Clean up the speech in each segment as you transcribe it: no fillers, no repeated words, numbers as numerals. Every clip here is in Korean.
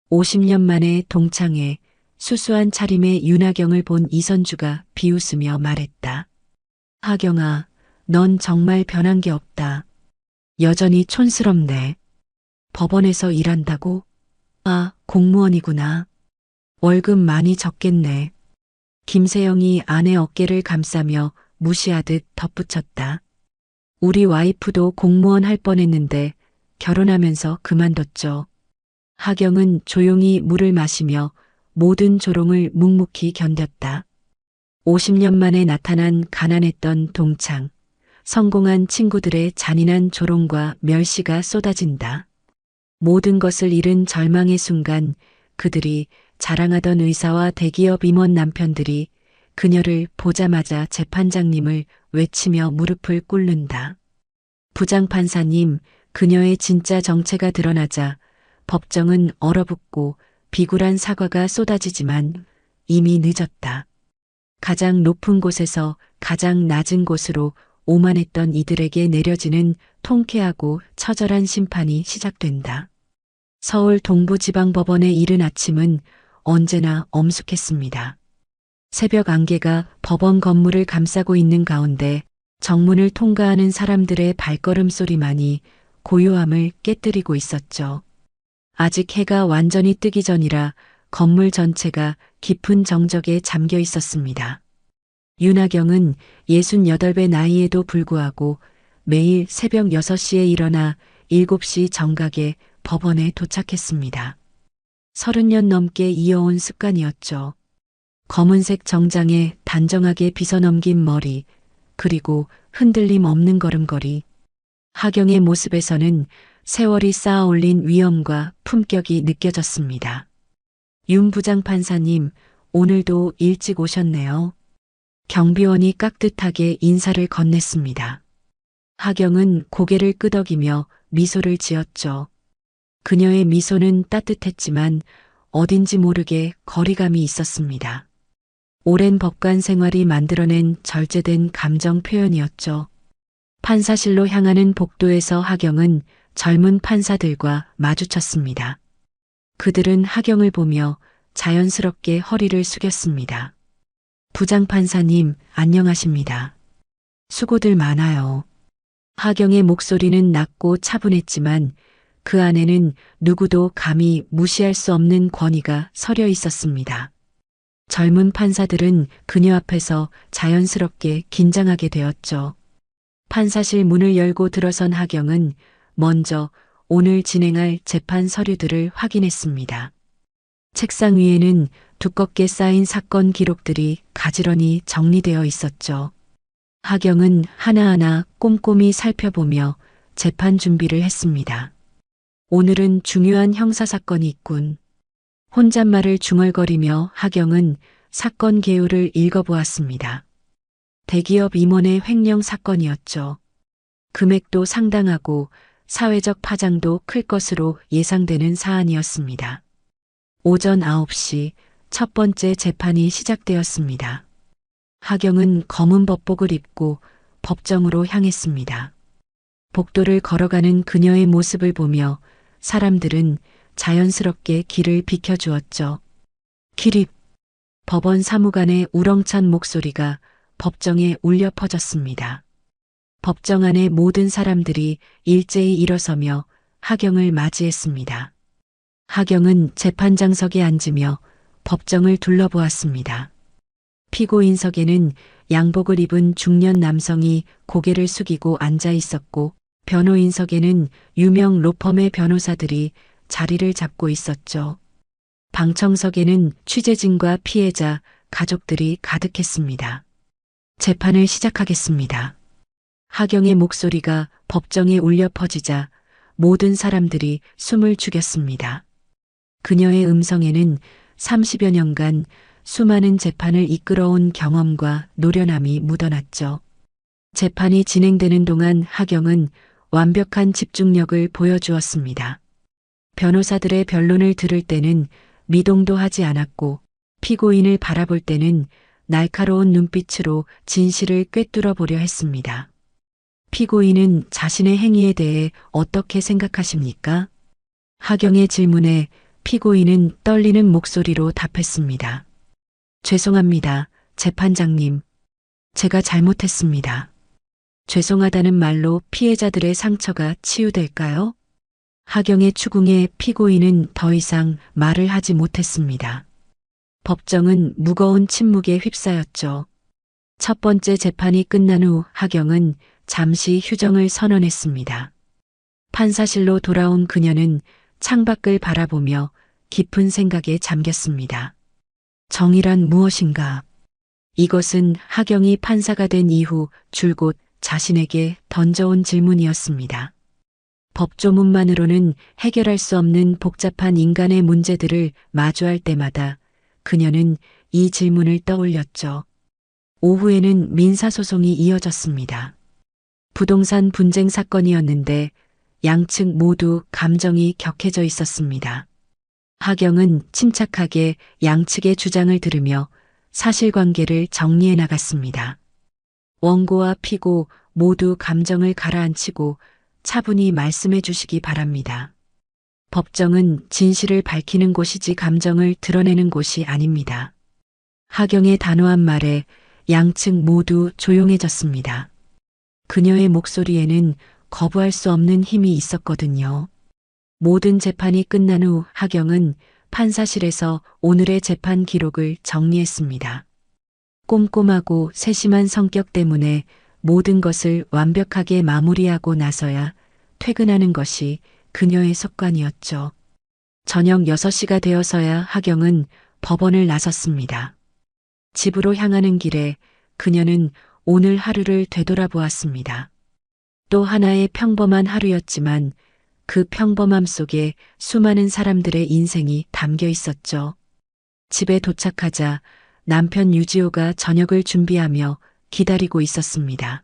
50년 만에 동창회 수수한 차림의 윤하경을 본 이선주가 비웃으며 말했다. 하경아, 넌 정말 변한 게 없다. 여전히 촌스럽네. 법원에서 일한다고? 아, 공무원이구나. 월급 많이 적겠네. 김세영이 아내 어깨를 감싸며 무시하듯 덧붙였다. 우리 와이프도 공무원 할 뻔했는데 결혼하면서 그만뒀죠. 하경은 조용히 물을 마시며 모든 조롱을 묵묵히 견뎠다. 50년 만에 나타난 가난했던 동창, 성공한 친구들의 잔인한 조롱과 멸시가 쏟아진다. 모든 것을 잃은 절망의 순간 그들이 자랑하던 의사와 대기업 임원 남편들이 그녀를 보자마자 재판장님을 외치며 무릎을 꿇는다. 부장판사님, 그녀의 진짜 정체가 드러나자 법정은 얼어붙고 비굴한 사과가 쏟아지지만 이미 늦었다. 가장 높은 곳에서 가장 낮은 곳으로 오만했던 이들에게 내려지는 통쾌하고 처절한 심판이 시작된다. 서울 동부지방법원의 이른 아침은 언제나 엄숙했습니다. 새벽 안개가 법원 건물을 감싸고 있는 가운데 정문을 통과하는 사람들의 발걸음 소리만이 고요함을 깨뜨리고 있었죠. 아직 해가 완전히 뜨기 전이라 건물 전체가 깊은 정적에 잠겨 있었습니다. 윤하경은 68배 나이에도 불구하고 매일 새벽 6시에 일어나 7시 정각에 법원에 도착했습니다. 30년 넘게 이어온 습관이었죠. 검은색 정장에 단정하게 빗어넘긴 머리, 그리고 흔들림 없는 걸음걸이. 하경의 모습에서는 세월이 쌓아올린 위엄과 품격이 느껴졌습니다. 윤 부장판사님, 오늘도 일찍 오셨네요. 경비원이 깍듯하게 인사를 건넸습니다. 하경은 고개를 끄덕이며 미소를 지었죠. 그녀의 미소는 따뜻했지만 어딘지 모르게 거리감이 있었습니다. 오랜 법관 생활이 만들어낸 절제된 감정 표현이었죠. 판사실로 향하는 복도에서 하경은 젊은 판사들과 마주쳤습니다. 그들은 하경을 보며 자연스럽게 허리를 숙였습니다. 부장판사님, 안녕하십니다. 수고들 많아요. 하경의 목소리는 낮고 차분했지만 그 안에는 누구도 감히 무시할 수 없는 권위가 서려 있었습니다. 젊은 판사들은 그녀 앞에서 자연스럽게 긴장하게 되었죠. 판사실 문을 열고 들어선 하경은 먼저 오늘 진행할 재판 서류들을 확인했습니다. 책상 위에는 두껍게 쌓인 사건 기록들이 가지런히 정리되어 있었죠. 하경은 하나하나 꼼꼼히 살펴보며 재판 준비를 했습니다. 오늘은 중요한 형사사건이 있군. 혼잣말을 중얼거리며 하경은 사건 개요를 읽어보았습니다. 대기업 임원의 횡령 사건이었죠. 금액도 상당하고 사회적 파장도 클 것으로 예상되는 사안이었습니다. 오전 9시 첫 번째 재판이 시작되었습니다. 하경은 검은 법복을 입고 법정으로 향했습니다. 복도를 걸어가는 그녀의 모습을 보며 사람들은 자연스럽게 길을 비켜주었죠. 기립. 법원 사무관의 우렁찬 목소리가 법정에 울려 퍼졌습니다. 법정 안의 모든 사람들이 일제히 일어서며 하경을 맞이했습니다. 하경은 재판장석에 앉으며 법정을 둘러보았습니다. 피고인석에는 양복을 입은 중년 남성이 고개를 숙이고 앉아 있었고 변호인석에는 유명 로펌의 변호사들이 자리를 잡고 있었죠. 방청석에는 취재진과 피해자, 가족들이 가득했습니다. 재판을 시작하겠습니다. 하경의 목소리가 법정에 울려 퍼지자 모든 사람들이 숨을 죽였습니다. 그녀의 음성에는 30여 년간 수많은 재판을 이끌어온 경험과 노련함이 묻어났죠. 재판이 진행되는 동안 하경은 완벽한 집중력을 보여주었습니다. 변호사들의 변론을 들을 때는 미동도 하지 않았고 피고인을 바라볼 때는 날카로운 눈빛으로 진실을 꿰뚫어 보려 했습니다. 피고인은 자신의 행위에 대해 어떻게 생각하십니까? 하경의 질문에 피고인은 떨리는 목소리로 답했습니다. 죄송합니다, 재판장님. 제가 잘못했습니다. 죄송하다는 말로 피해자들의 상처가 치유될까요? 하경의 추궁에 피고인은 더 이상 말을 하지 못했습니다. 법정은 무거운 침묵에 휩싸였죠. 첫 번째 재판이 끝난 후 하경은 잠시 휴정을 선언했습니다. 판사실로 돌아온 그녀는 창밖을 바라보며 깊은 생각에 잠겼습니다. 정의란 무엇인가? 이것은 하경이 판사가 된 이후 줄곧 자신에게 던져온 질문이었습니다. 법조문만으로는 해결할 수 없는 복잡한 인간의 문제들을 마주할 때마다 그녀는 이 질문을 떠올렸죠. 오후에는 민사소송이 이어졌습니다. 부동산 분쟁 사건이었는데 양측 모두 감정이 격해져 있었습니다. 하경은 침착하게 양측의 주장을 들으며 사실관계를 정리해 나갔습니다. 원고와 피고 모두 감정을 가라앉히고 차분히 말씀해 주시기 바랍니다. 법정은 진실을 밝히는 곳이지 감정을 드러내는 곳이 아닙니다. 하경의 단호한 말에 양측 모두 조용해졌습니다. 그녀의 목소리에는 거부할 수 없는 힘이 있었거든요. 모든 재판이 끝난 후 하경은 판사실에서 오늘의 재판 기록을 정리했습니다. 꼼꼼하고 세심한 성격 때문에 모든 것을 완벽하게 마무리하고 나서야 퇴근하는 것이 그녀의 습관이었죠. 저녁 6시가 되어서야 하경은 법원을 나섰습니다. 집으로 향하는 길에 그녀는 오늘 하루를 되돌아보았습니다. 또 하나의 평범한 하루였지만 그 평범함 속에 수많은 사람들의 인생이 담겨 있었죠. 집에 도착하자 남편 유지호가 저녁을 준비하며 기다리고 있었습니다.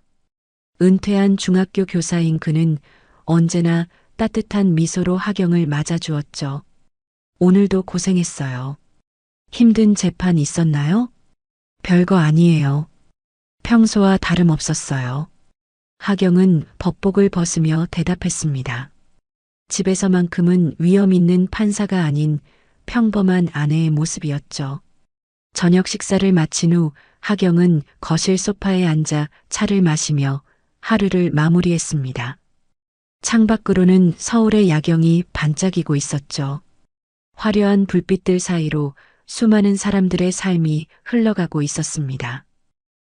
은퇴한 중학교 교사인 그는 언제나 따뜻한 미소로 하경을 맞아주었죠. 오늘도 고생했어요. 힘든 재판 있었나요? 별거 아니에요. 평소와 다름없었어요. 하경은 법복을 벗으며 대답했습니다. 집에서만큼은 위험 있는 판사가 아닌 평범한 아내의 모습이었죠. 저녁 식사를 마친 후 하경은 거실 소파에 앉아 차를 마시며 하루를 마무리했습니다. 창밖으로는 서울의 야경이 반짝이고 있었죠. 화려한 불빛들 사이로 수많은 사람들의 삶이 흘러가고 있었습니다.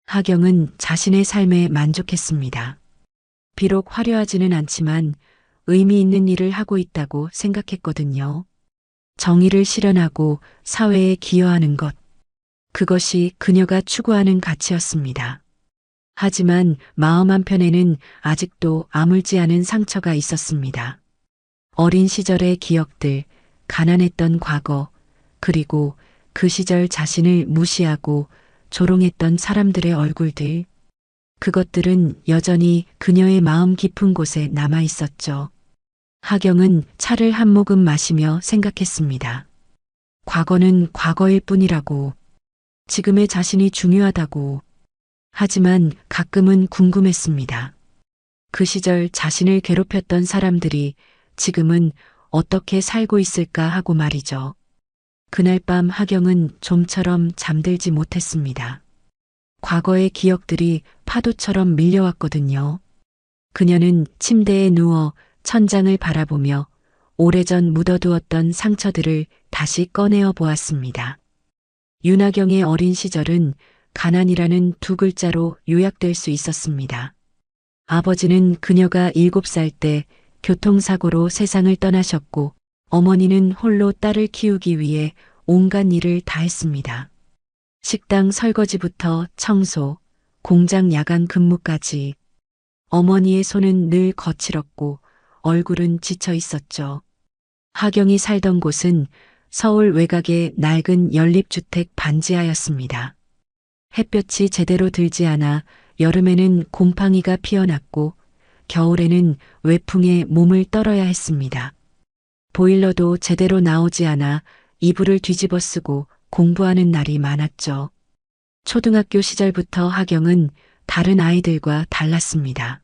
하경은 자신의 삶에 만족했습니다. 비록 화려하지는 않지만 의미 있는 일을 하고 있다고 생각했거든요. 정의를 실현하고 사회에 기여하는 것. 그것이 그녀가 추구하는 가치였습니다. 하지만 마음 한편에는 아직도 아물지 않은 상처가 있었습니다. 어린 시절의 기억들, 가난했던 과거, 그리고 그 시절 자신을 무시하고 조롱했던 사람들의 얼굴들. 그것들은 여전히 그녀의 마음 깊은 곳에 남아 있었죠. 하경은 차를 한 모금 마시며 생각했습니다. 과거는 과거일 뿐이라고. 지금의 자신이 중요하다고. 하지만 가끔은 궁금했습니다. 그 시절 자신을 괴롭혔던 사람들이 지금은 어떻게 살고 있을까 하고 말이죠. 그날 밤 하경은 좀처럼 잠들지 못했습니다. 과거의 기억들이 파도처럼 밀려왔거든요. 그녀는 침대에 누워 천장을 바라보며 오래전 묻어두었던 상처들을 다시 꺼내어 보았습니다. 윤하경의 어린 시절은 가난이라는 두 글자로 요약될 수 있었습니다. 아버지는 그녀가 7살 때 교통사고로 세상을 떠나셨고 어머니는 홀로 딸을 키우기 위해 온갖 일을 다 했습니다. 식당 설거지부터 청소, 공장 야간 근무까지. 어머니의 손은 늘 거칠었고 얼굴은 지쳐 있었죠. 하경이 살던 곳은 서울 외곽의 낡은 연립주택 반지하였습니다. 햇볕이 제대로 들지 않아 여름에는 곰팡이가 피어났고 겨울에는 외풍에 몸을 떨어야 했습니다. 보일러도 제대로 나오지 않아 이불을 뒤집어 쓰고 공부하는 날이 많았죠. 초등학교 시절부터 하경은 다른 아이들과 달랐습니다.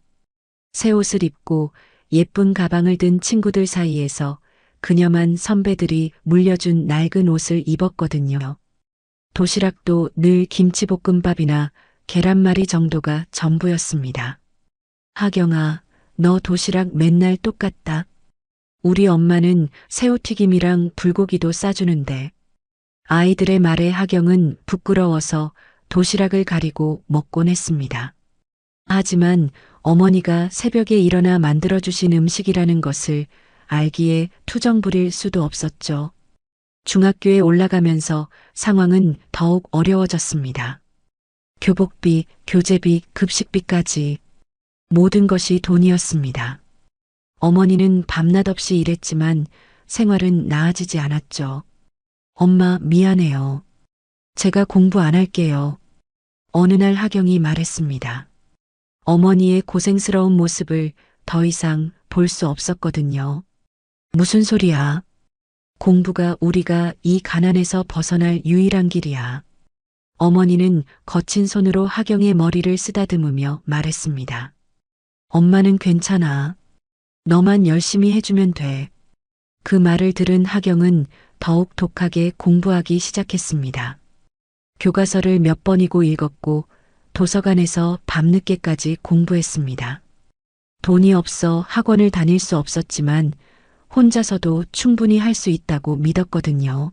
새 옷을 입고 예쁜 가방을 든 친구들 사이에서 그녀만 선배들이 물려준 낡은 옷을 입었거든요. 도시락도 늘 김치볶음밥이나 계란말이 정도가 전부였습니다. 하경아, 너 도시락 맨날 똑같다. 우리 엄마는 새우튀김이랑 불고기도 싸주는데. 아이들의 말에 하경은 부끄러워서 도시락을 가리고 먹곤 했습니다. 하지만 어머니가 새벽에 일어나 만들어주신 음식이라는 것을 알기에 투정 부릴 수도 없었죠. 중학교에 올라가면서 상황은 더욱 어려워졌습니다. 교복비, 교재비, 급식비까지 모든 것이 돈이었습니다. 어머니는 밤낮 없이 일했지만 생활은 나아지지 않았죠. 엄마, 미안해요. 제가 공부 안 할게요. 어느 날 하경이 말했습니다. 어머니의 고생스러운 모습을 더 이상 볼 수 없었거든요. 무슨 소리야? 공부가 우리가 이 가난에서 벗어날 유일한 길이야. 어머니는 거친 손으로 하경의 머리를 쓰다듬으며 말했습니다. 엄마는 괜찮아. 너만 열심히 해주면 돼. 그 말을 들은 하경은 더욱 독하게 공부하기 시작했습니다. 교과서를 몇 번이고 읽었고 도서관에서 밤늦게까지 공부했습니다. 돈이 없어 학원을 다닐 수 없었지만 혼자서도 충분히 할 수 있다고 믿었거든요.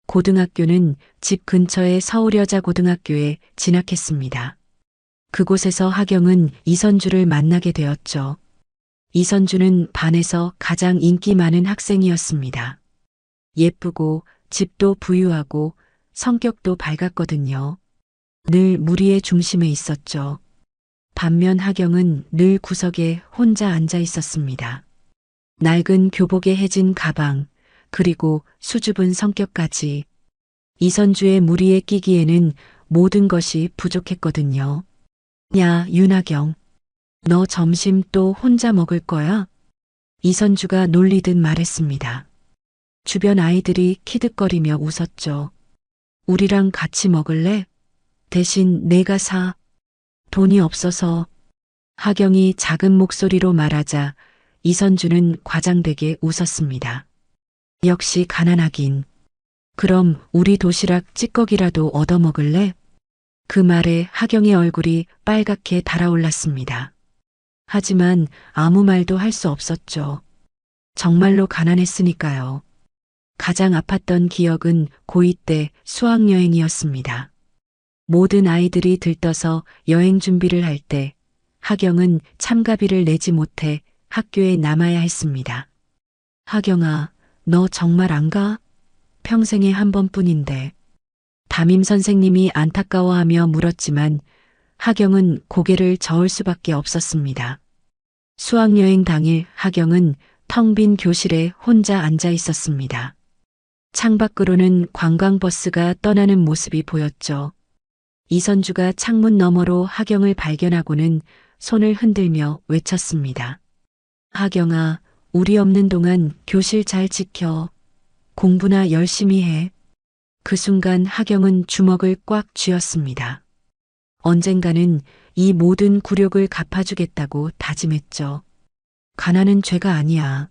고등학교는 집 근처의 서울여자고등학교에 진학했습니다. 그곳에서 하경은 이선주를 만나게 되었죠. 이선주는 반에서 가장 인기 많은 학생이었습니다. 예쁘고 집도 부유하고 성격도 밝았거든요. 늘 무리의 중심에 있었죠. 반면 하경은 늘 구석에 혼자 앉아 있었습니다. 낡은 교복에 해진 가방, 그리고 수줍은 성격까지 이선주의 무리에 끼기에는 모든 것이 부족했거든요. 야, 윤하경. 너 점심 또 혼자 먹을 거야? 이선주가 놀리듯 말했습니다. 주변 아이들이 키득거리며 웃었죠. 우리랑 같이 먹을래? 대신 내가 사. 돈이 없어서. 하경이 작은 목소리로 말하자 이선주는 과장되게 웃었습니다. 역시 가난하긴. 그럼 우리 도시락 찌꺼기라도 얻어먹을래? 그 말에 하경의 얼굴이 빨갛게 달아올랐습니다. 하지만 아무 말도 할 수 없었죠. 정말로 가난했으니까요. 가장 아팠던 기억은 고2 때 수학여행이었습니다. 모든 아이들이 들떠서 여행 준비를 할 때 하경은 참가비를 내지 못해 학교에 남아야 했습니다. 하경아, 너 정말 안 가? 평생에 한 번뿐인데. 담임 선생님이 안타까워하며 물었지만 하경은 고개를 저을 수밖에 없었습니다. 수학여행 당일 하경은 텅 빈 교실에 혼자 앉아 있었습니다. 창밖으로는 관광버스가 떠나는 모습이 보였죠. 이선주가 창문 너머로 하경을 발견하고는 손을 흔들며 외쳤습니다. 하경아, 우리 없는 동안 교실 잘 지켜. 공부나 열심히 해. 그 순간 하경은 주먹을 꽉 쥐었습니다. 언젠가는 이 모든 굴욕을 갚아주겠다고 다짐했죠. 가난은 죄가 아니야.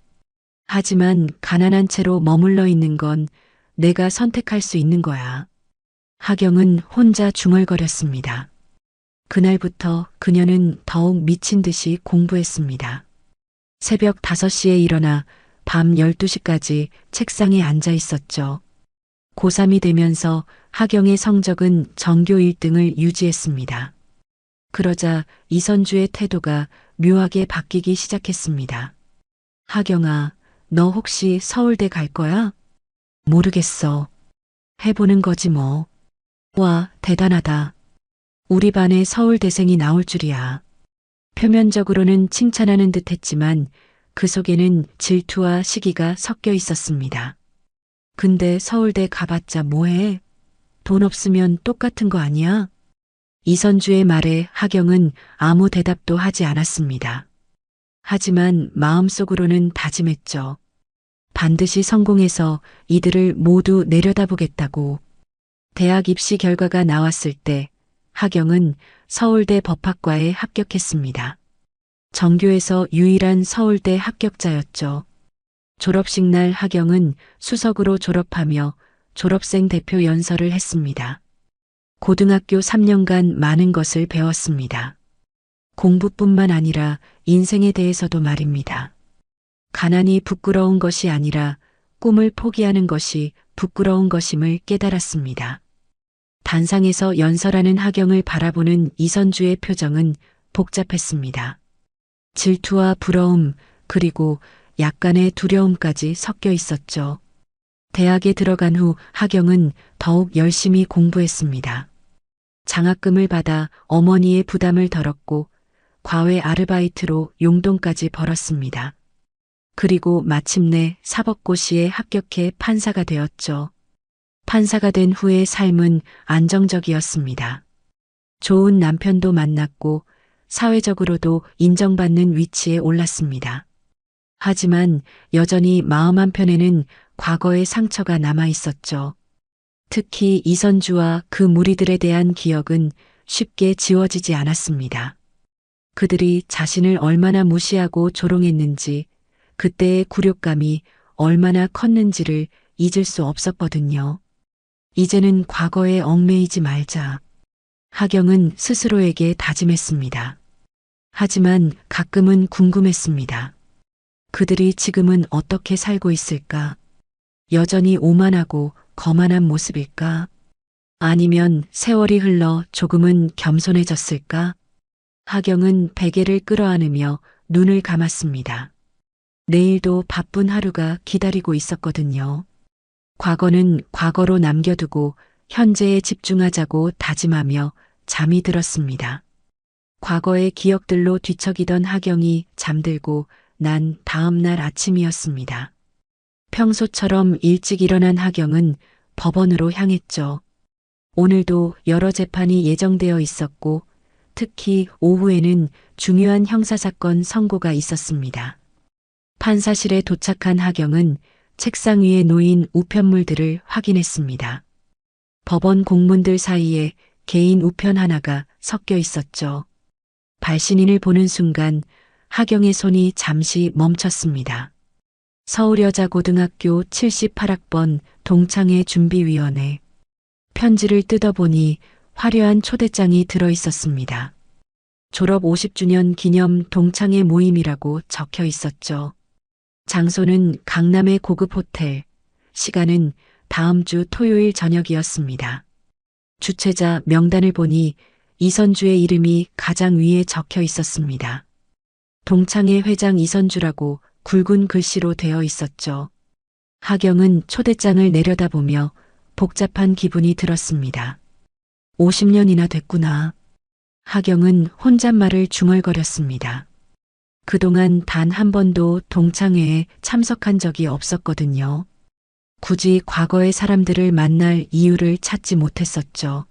하지만 가난한 채로 머물러 있는 건 내가 선택할 수 있는 거야. 하경은 혼자 중얼거렸습니다. 그날부터 그녀는 더욱 미친 듯이 공부했습니다. 새벽 5시에 일어나 밤 12시까지 책상에 앉아 있었죠. 고3이 되면서 하경의 성적은 전교 1등을 유지했습니다. 그러자 이선주의 태도가 묘하게 바뀌기 시작했습니다. 하경아, 너 혹시 서울대 갈 거야? 모르겠어. 해보는 거지 뭐. 와, 대단하다. 우리 반에 서울대생이 나올 줄이야. 표면적으로는 칭찬하는 듯 했지만 그 속에는 질투와 시기가 섞여 있었습니다. 근데 서울대 가봤자 뭐해? 돈 없으면 똑같은 거 아니야? 이선주의 말에 하경은 아무 대답도 하지 않았습니다. 하지만 마음속으로는 다짐했죠. 반드시 성공해서 이들을 모두 내려다보겠다고. 대학 입시 결과가 나왔을 때 하경은 서울대 법학과에 합격했습니다. 전교에서 유일한 서울대 합격자였죠. 졸업식 날 하경은 수석으로 졸업하며 졸업생 대표 연설을 했습니다. 고등학교 3년간 많은 것을 배웠습니다. 공부뿐만 아니라 인생에 대해서도 말입니다. 가난이 부끄러운 것이 아니라 꿈을 포기하는 것이 부끄러운 것임을 깨달았습니다. 단상에서 연설하는 하경을 바라보는 이선주의 표정은 복잡했습니다. 질투와 부러움, 그리고 약간의 두려움까지 섞여 있었죠. 대학에 들어간 후 하경은 더욱 열심히 공부했습니다. 장학금을 받아 어머니의 부담을 덜었고 과외 아르바이트로 용돈까지 벌었습니다. 그리고 마침내 사법고시에 합격해 판사가 되었죠. 판사가 된 후의 삶은 안정적이었습니다. 좋은 남편도 만났고 사회적으로도 인정받는 위치에 올랐습니다. 하지만 여전히 마음 한편에는 과거의 상처가 남아 있었죠. 특히 이선주와 그 무리들에 대한 기억은 쉽게 지워지지 않았습니다. 그들이 자신을 얼마나 무시하고 조롱했는지, 그때의 굴욕감이 얼마나 컸는지를 잊을 수 없었거든요. 이제는 과거에 얽매이지 말자. 하경은 스스로에게 다짐했습니다. 하지만 가끔은 궁금했습니다. 그들이 지금은 어떻게 살고 있을까? 여전히 오만하고 거만한 모습일까? 아니면 세월이 흘러 조금은 겸손해졌을까? 하경은 베개를 끌어안으며 눈을 감았습니다. 내일도 바쁜 하루가 기다리고 있었거든요. 과거는 과거로 남겨두고 현재에 집중하자고 다짐하며 잠이 들었습니다. 과거의 기억들로 뒤척이던 하경이 잠들고 난 다음 날 아침이었습니다. 평소처럼 일찍 일어난 하경은 법원으로 향했죠. 오늘도 여러 재판이 예정되어 있었고 특히 오후에는 중요한 형사사건 선고가 있었습니다. 판사실에 도착한 하경은 책상 위에 놓인 우편물들을 확인했습니다. 법원 공문들 사이에 개인 우편 하나가 섞여 있었죠. 발신인을 보는 순간 하경의 손이 잠시 멈췄습니다. 서울여자고등학교 78학번 동창회 준비위원회. 편지를 뜯어보니 화려한 초대장이 들어 있었습니다. 졸업 50주년 기념 동창회 모임이라고 적혀 있었죠. 장소는 강남의 고급 호텔, 시간은 다음 주 토요일 저녁이었습니다. 주최자 명단을 보니 이선주의 이름이 가장 위에 적혀 있었습니다. 동창회 회장 이선주라고 굵은 글씨로 되어 있었죠. 하경은 초대장을 내려다보며 복잡한 기분이 들었습니다. 50년이나 됐구나. 하경은 혼잣말을 중얼거렸습니다. 그동안 단 한 번도 동창회에 참석한 적이 없었거든요. 굳이 과거의 사람들을 만날 이유를 찾지 못했었죠.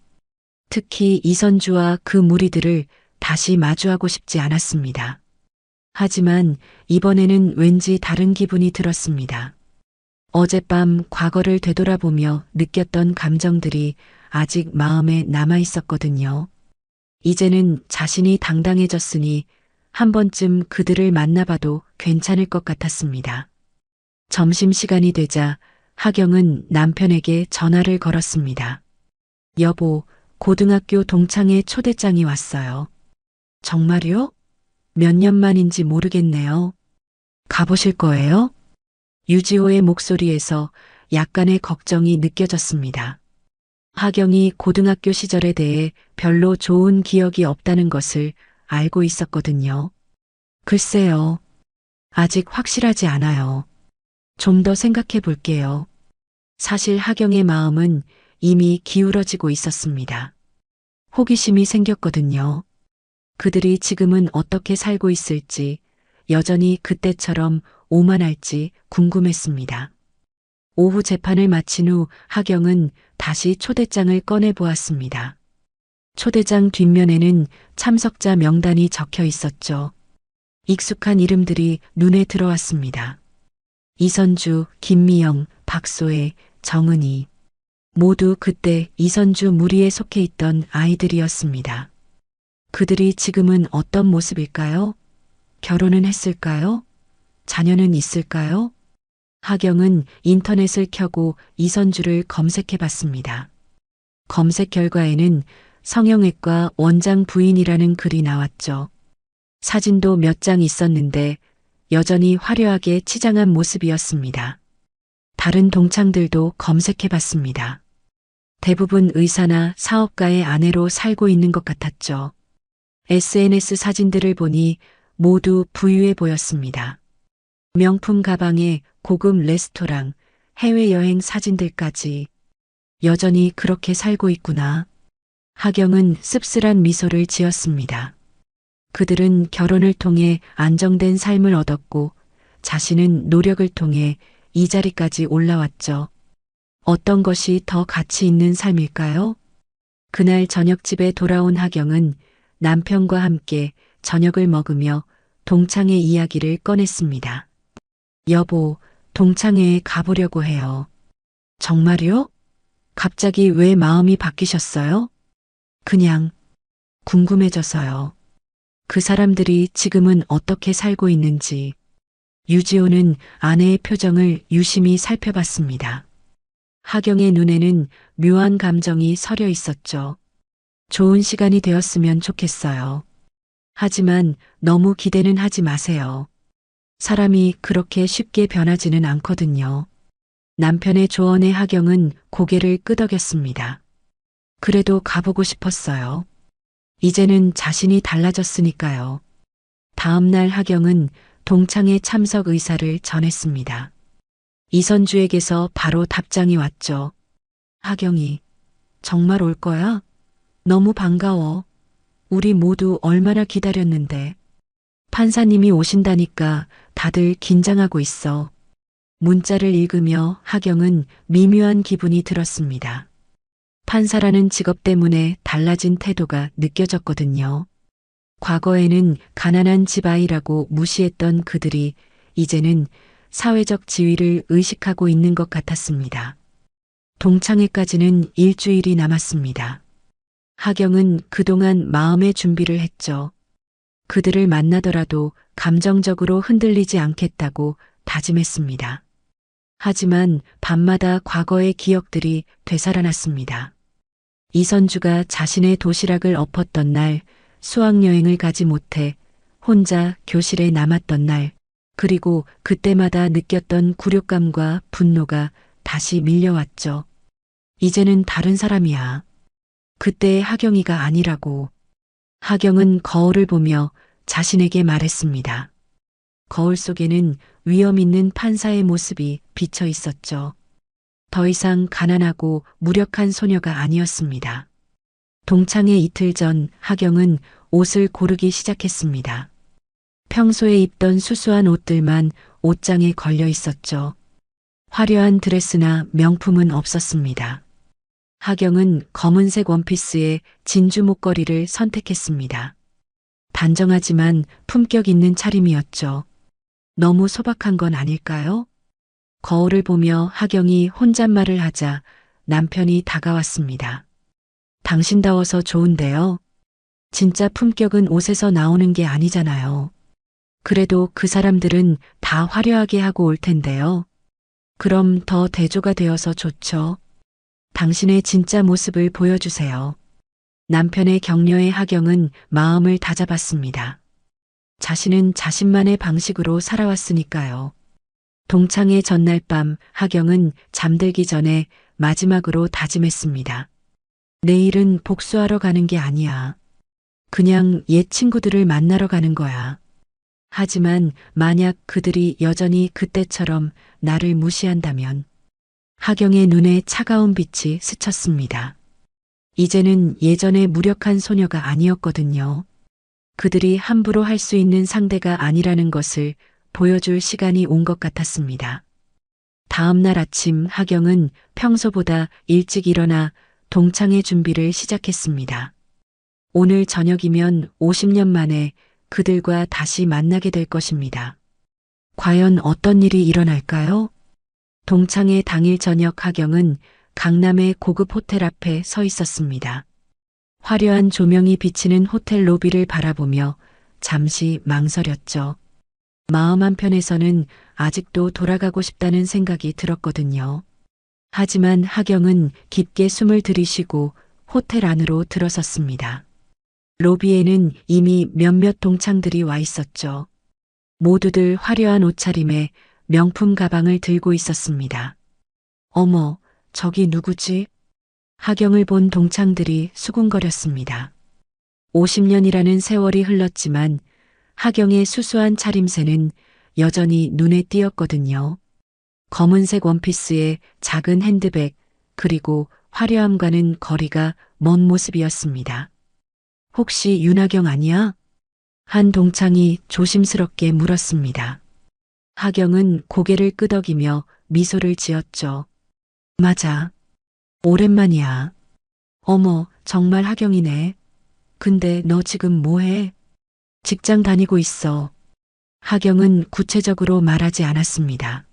특히 이선주와 그 무리들을 다시 마주하고 싶지 않았습니다. 하지만 이번에는 왠지 다른 기분이 들었습니다. 어젯밤 과거를 되돌아보며 느꼈던 감정들이 아직 마음에 남아 있었거든요. 이제는 자신이 당당해졌으니 한 번쯤 그들을 만나봐도 괜찮을 것 같았습니다. 점심시간이 되자 하경은 남편에게 전화를 걸었습니다. 여보, 고등학교 동창회 초대장이 왔어요. 정말요? 몇 년 만인지 모르겠네요. 가보실 거예요? 유지호의 목소리에서 약간의 걱정이 느껴졌습니다. 하경이 고등학교 시절에 대해 별로 좋은 기억이 없다는 것을 알고 있었거든요. 글쎄요. 아직 확실하지 않아요. 좀 더 생각해 볼게요. 사실 하경의 마음은 이미 기울어지고 있었습니다. 호기심이 생겼거든요. 그들이 지금은 어떻게 살고 있을지, 여전히 그때처럼 오만할지 궁금했습니다. 오후 재판을 마친 후 하경은 다시 초대장을 꺼내 보았습니다. 초대장 뒷면에는 참석자 명단이 적혀 있었죠. 익숙한 이름들이 눈에 들어왔습니다. 이선주, 김미영, 박소혜, 정은희. 모두 그때 이선주 무리에 속해 있던 아이들이었습니다. 그들이 지금은 어떤 모습일까요? 결혼은 했을까요? 자녀는 있을까요? 하경은 인터넷을 켜고 이선주를 검색해 봤습니다. 검색 결과에는 성형외과 원장 부인이라는 글이 나왔죠. 사진도 몇 장 있었는데 여전히 화려하게 치장한 모습이었습니다. 다른 동창들도 검색해 봤습니다. 대부분 의사나 사업가의 아내로 살고 있는 것 같았죠. SNS 사진들을 보니 모두 부유해 보였습니다. 명품 가방에 고급 레스토랑, 해외여행 사진들까지. 여전히 그렇게 살고 있구나. 하경은 씁쓸한 미소를 지었습니다. 그들은 결혼을 통해 안정된 삶을 얻었고 자신은 노력을 통해 이 자리까지 올라왔죠. 어떤 것이 더 가치 있는 삶일까요? 그날 저녁집에 돌아온 하경은 남편과 함께 저녁을 먹으며 동창회 이야기를 꺼냈습니다. 여보, 동창회에 가보려고 해요. 정말요? 갑자기 왜 마음이 바뀌셨어요? 그냥 궁금해져서요. 그 사람들이 지금은 어떻게 살고 있는지. 유지호는 아내의 표정을 유심히 살펴봤습니다. 하경의 눈에는 묘한 감정이 서려 있었죠. 좋은 시간이 되었으면 좋겠어요. 하지만 너무 기대는 하지 마세요. 사람이 그렇게 쉽게 변하지는 않거든요. 남편의 조언에 하경은 고개를 끄덕였습니다. 그래도 가보고 싶었어요. 이제는 자신이 달라졌으니까요. 다음 날 하경은 동창회 참석 의사를 전했습니다. 이선주에게서 바로 답장이 왔죠. 하경이, 정말 올 거야? 너무 반가워. 우리 모두 얼마나 기다렸는데. 판사님이 오신다니까 다들 긴장하고 있어. 문자를 읽으며 하경은 미묘한 기분이 들었습니다. 판사라는 직업 때문에 달라진 태도가 느껴졌거든요. 과거에는 가난한 집 아이라고 무시했던 그들이 이제는 사회적 지위를 의식하고 있는 것 같았습니다. 동창회까지는 일주일이 남았습니다. 하경은 그동안 마음의 준비를 했죠. 그들을 만나더라도 감정적으로 흔들리지 않겠다고 다짐했습니다. 하지만 밤마다 과거의 기억들이 되살아났습니다. 이선주가 자신의 도시락을 엎었던 날, 수학여행을 가지 못해 혼자 교실에 남았던 날, 그리고 그때마다 느꼈던 굴욕감과 분노가 다시 밀려왔죠. 이제는 다른 사람이야. 그때의 하경이가 아니라고. 하경은 거울을 보며 자신에게 말했습니다. 거울 속에는 위험 있는 판사의 모습이 비쳐 있었죠. 더 이상 가난하고 무력한 소녀가 아니었습니다. 동창회 이틀 전 하경은 옷을 고르기 시작했습니다. 평소에 입던 수수한 옷들만 옷장에 걸려 있었죠. 화려한 드레스나 명품은 없었습니다. 하경은 검은색 원피스에 진주 목걸이를 선택했습니다. 단정하지만 품격 있는 차림이었죠. 너무 소박한 건 아닐까요? 거울을 보며 하경이 혼잣말을 하자 남편이 다가왔습니다. 당신다워서 좋은데요. 진짜 품격은 옷에서 나오는 게 아니잖아요. 그래도 그 사람들은 다 화려하게 하고 올 텐데요. 그럼 더 대조가 되어서 좋죠. 당신의 진짜 모습을 보여주세요. 남편의 격려에 하경은 마음을 다잡았습니다. 자신은 자신만의 방식으로 살아왔으니까요. 동창회 전날 밤 하경은 잠들기 전에 마지막으로 다짐했습니다. 내일은 복수하러 가는 게 아니야. 그냥 옛 친구들을 만나러 가는 거야. 하지만 만약 그들이 여전히 그때처럼 나를 무시한다면. 하경의 눈에 차가운 빛이 스쳤습니다. 이제는 예전의 무력한 소녀가 아니었거든요. 그들이 함부로 할 수 있는 상대가 아니라는 것을 보여줄 시간이 온 것 같았습니다. 다음 날 아침 하경은 평소보다 일찍 일어나 동창회 준비를 시작했습니다. 오늘 저녁이면 50년 만에 그들과 다시 만나게 될 것입니다. 과연 어떤 일이 일어날까요? 동창회 당일 저녁 하경은 강남의 고급 호텔 앞에 서 있었습니다. 화려한 조명이 비치는 호텔 로비를 바라보며 잠시 망설였죠. 마음 한편에서는 아직도 돌아가고 싶다는 생각이 들었거든요. 하지만 하경은 깊게 숨을 들이쉬고 호텔 안으로 들어섰습니다. 로비에는 이미 몇몇 동창들이 와 있었죠. 모두들 화려한 옷차림에 명품 가방을 들고 있었습니다. 어머, 저기 누구지? 하경을 본 동창들이 수군거렸습니다. 50년이라는 세월이 흘렀지만 하경의 수수한 차림새는 여전히 눈에 띄었거든요. 검은색 원피스에 작은 핸드백, 그리고 화려함과는 거리가 먼 모습이었습니다. 혹시 윤하경 아니야? 한 동창이 조심스럽게 물었습니다. 하경은 고개를 끄덕이며 미소를 지었죠. 맞아. 오랜만이야. 어머, 정말 하경이네. 근데 너 지금 뭐해? 직장 다니고 있어. 하경은 구체적으로 말하지 않았습니다.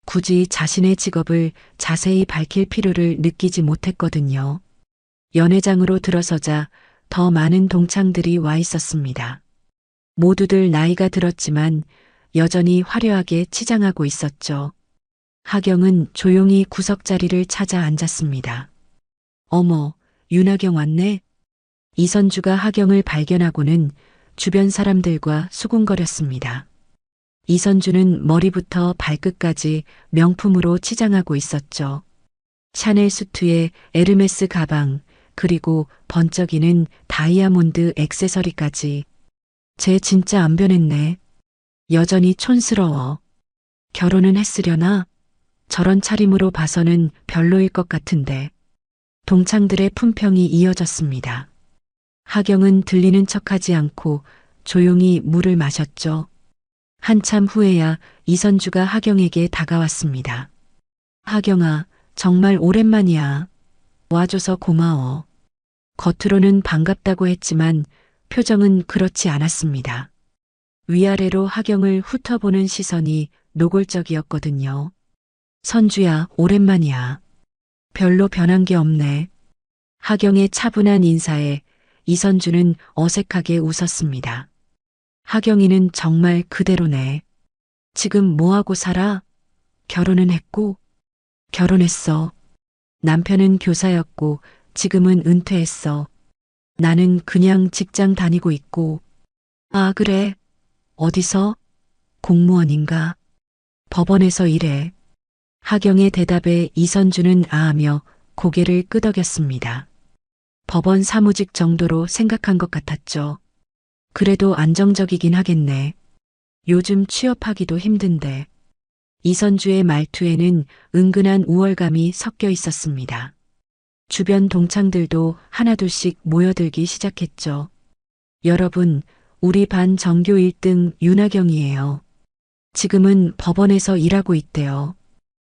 굳이 자신의 직업을 자세히 밝힐 필요를 느끼지 못했거든요. 연회장으로 들어서자 더 많은 동창들이 와 있었습니다. 모두들 나이가 들었지만 여전히 화려하게 치장하고 있었죠. 하경은 조용히 구석 자리를 찾아 앉았습니다. 어머, 윤하경 왔네? 이선주가 하경을 발견하고는 주변 사람들과 수군거렸습니다. 이선주는 머리부터 발끝까지 명품으로 치장하고 있었죠. 샤넬 수트에 에르메스 가방, 그리고 번쩍이는 다이아몬드 액세서리까지. 쟤 진짜 안 변했네. 여전히 촌스러워. 결혼은 했으려나? 저런 차림으로 봐서는 별로일 것 같은데. 동창들의 품평이 이어졌습니다. 하경은 들리는 척하지 않고 조용히 물을 마셨죠. 한참 후에야 이선주가 하경에게 다가왔습니다. 하경아, 정말 오랜만이야. 와줘서 고마워. 겉으로는 반갑다고 했지만 표정은 그렇지 않았습니다. 위아래로 하경을 훑어보는 시선이 노골적이었거든요. 선주야, 오랜만이야. 별로 변한 게 없네. 하경의 차분한 인사에 이선주는 어색하게 웃었습니다. 하경이는 정말 그대로네. 지금 뭐하고 살아? 결혼은 했고? 결혼했어. 남편은 교사였고 지금은 은퇴했어. 나는 그냥 직장 다니고 있고. 아, 그래. 어디서? 공무원인가? 법원에서 일해. 하경의 대답에 이선주는 아하며 고개를 끄덕였습니다. 법원 사무직 정도로 생각한 것 같았죠. 그래도 안정적이긴 하겠네. 요즘 취업하기도 힘든데. 이선주의 말투에는 은근한 우월감이 섞여 있었습니다. 주변 동창들도 하나둘씩 모여들기 시작했죠. 여러분, 우리 반 전교 1등 윤하경이에요. 지금은 법원에서 일하고 있대요.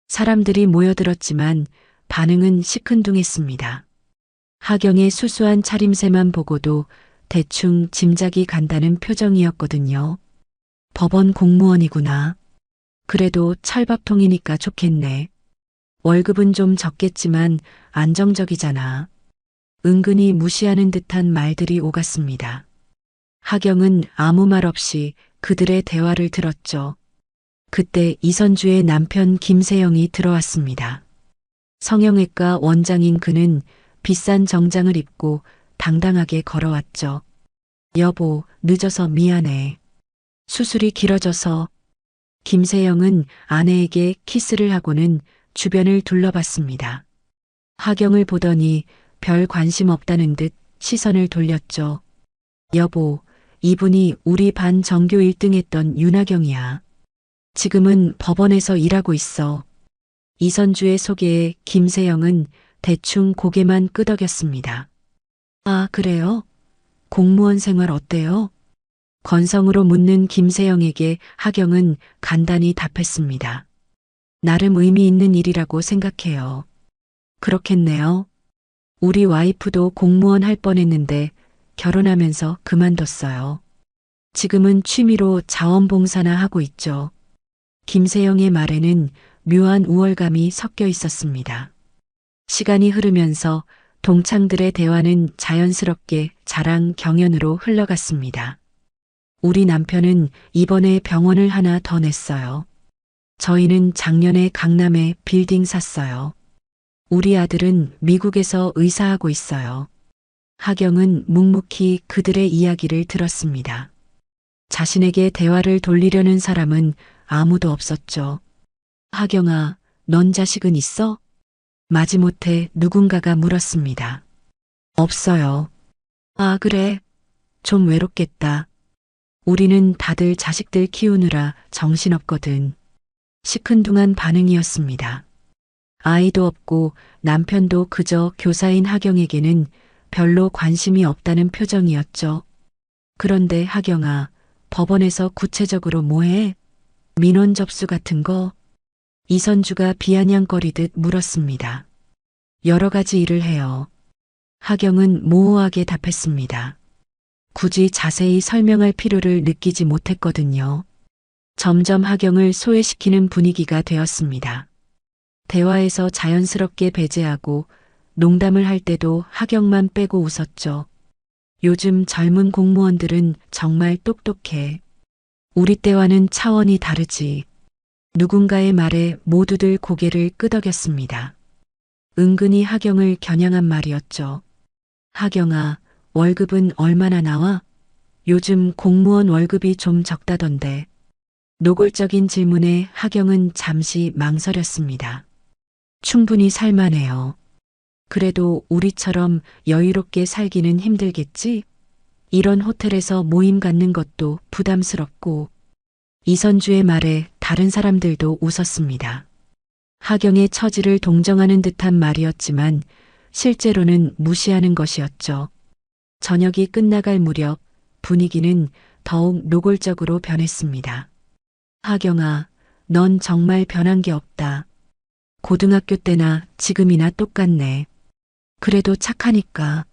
사람들이 모여들었지만 반응은 시큰둥했습니다. 하경의 수수한 차림새만 보고도 대충 짐작이 간다는 표정이었거든요. 법원 공무원이구나. 그래도 찰밥통이니까 좋겠네. 월급은 좀 적겠지만 안정적이잖아. 은근히 무시하는 듯한 말들이 오갔습니다. 하경은 아무 말 없이 그들의 대화를 들었죠. 그때 이선주의 남편 김세영이 들어왔습니다. 성형외과 원장인 그는 비싼 정장을 입고 당당하게 걸어왔죠. 여보, 늦어서 미안해. 수술이 길어져서. 김세영은 아내에게 키스를 하고는 주변을 둘러봤습니다. 하경을 보더니 별 관심 없다는 듯 시선을 돌렸죠. 여보, 이분이 우리 반 전교 1등 했던 윤하경이야. 지금은 법원에서 일하고 있어. 이선주의 소개에 김세영은 대충 고개만 끄덕였습니다. 아, 그래요? 공무원 생활 어때요? 건성으로 묻는 김세영에게 하경은 간단히 답했습니다. 나름 의미 있는 일이라고 생각해요. 그렇겠네요. 우리 와이프도 공무원 할 뻔했는데 결혼하면서 그만뒀어요. 지금은 취미로 자원봉사나 하고 있죠. 김세영의 말에는 묘한 우월감이 섞여 있었습니다. 시간이 흐르면서 동창들의 대화는 자연스럽게 자랑 경연으로 흘러갔습니다. 우리 남편은 이번에 병원을 하나 더 냈어요. 저희는 작년에 강남에 빌딩 샀어요. 우리 아들은 미국에서 의사하고 있어요. 하경은 묵묵히 그들의 이야기를 들었습니다. 자신에게 대화를 돌리려는 사람은 아무도 없었죠. 하경아, 넌 자식은 있어? 마지못해 누군가가 물었습니다. 없어요. 아, 그래. 좀 외롭겠다. 우리는 다들 자식들 키우느라 정신없거든. 시큰둥한 반응이었습니다. 아이도 없고 남편도 그저 교사인 하경에게는 별로 관심이 없다는 표정이었죠. 그런데 하경아, 법원에서 구체적으로 뭐해? 민원 접수 같은 거? 이선주가 비아냥거리듯 물었습니다. 여러 가지 일을 해요. 하경은 모호하게 답했습니다. 굳이 자세히 설명할 필요를 느끼지 못했거든요. 점점 하경을 소외시키는 분위기가 되었습니다. 대화에서 자연스럽게 배제하고 농담을 할 때도 하경만 빼고 웃었죠. 요즘 젊은 공무원들은 정말 똑똑해. 우리 때와는 차원이 다르지. 누군가의 말에 모두들 고개를 끄덕였습니다. 은근히 하경을 겨냥한 말이었죠. 하경아, 월급은 얼마나 나와? 요즘 공무원 월급이 좀 적다던데. 노골적인 질문에 하경은 잠시 망설였습니다. 충분히 살만해요. 그래도 우리처럼 여유롭게 살기는 힘들겠지? 이런 호텔에서 모임 갖는 것도 부담스럽고. 이선주의 말에 다른 사람들도 웃었습니다. 하경의 처지를 동정하는 듯한 말이었지만 실제로는 무시하는 것이었죠. 저녁이 끝나갈 무렵 분위기는 더욱 노골적으로 변했습니다. 하경아, 넌 정말 변한 게 없다. 고등학교 때나 지금이나 똑같네. 그래도 착하니까.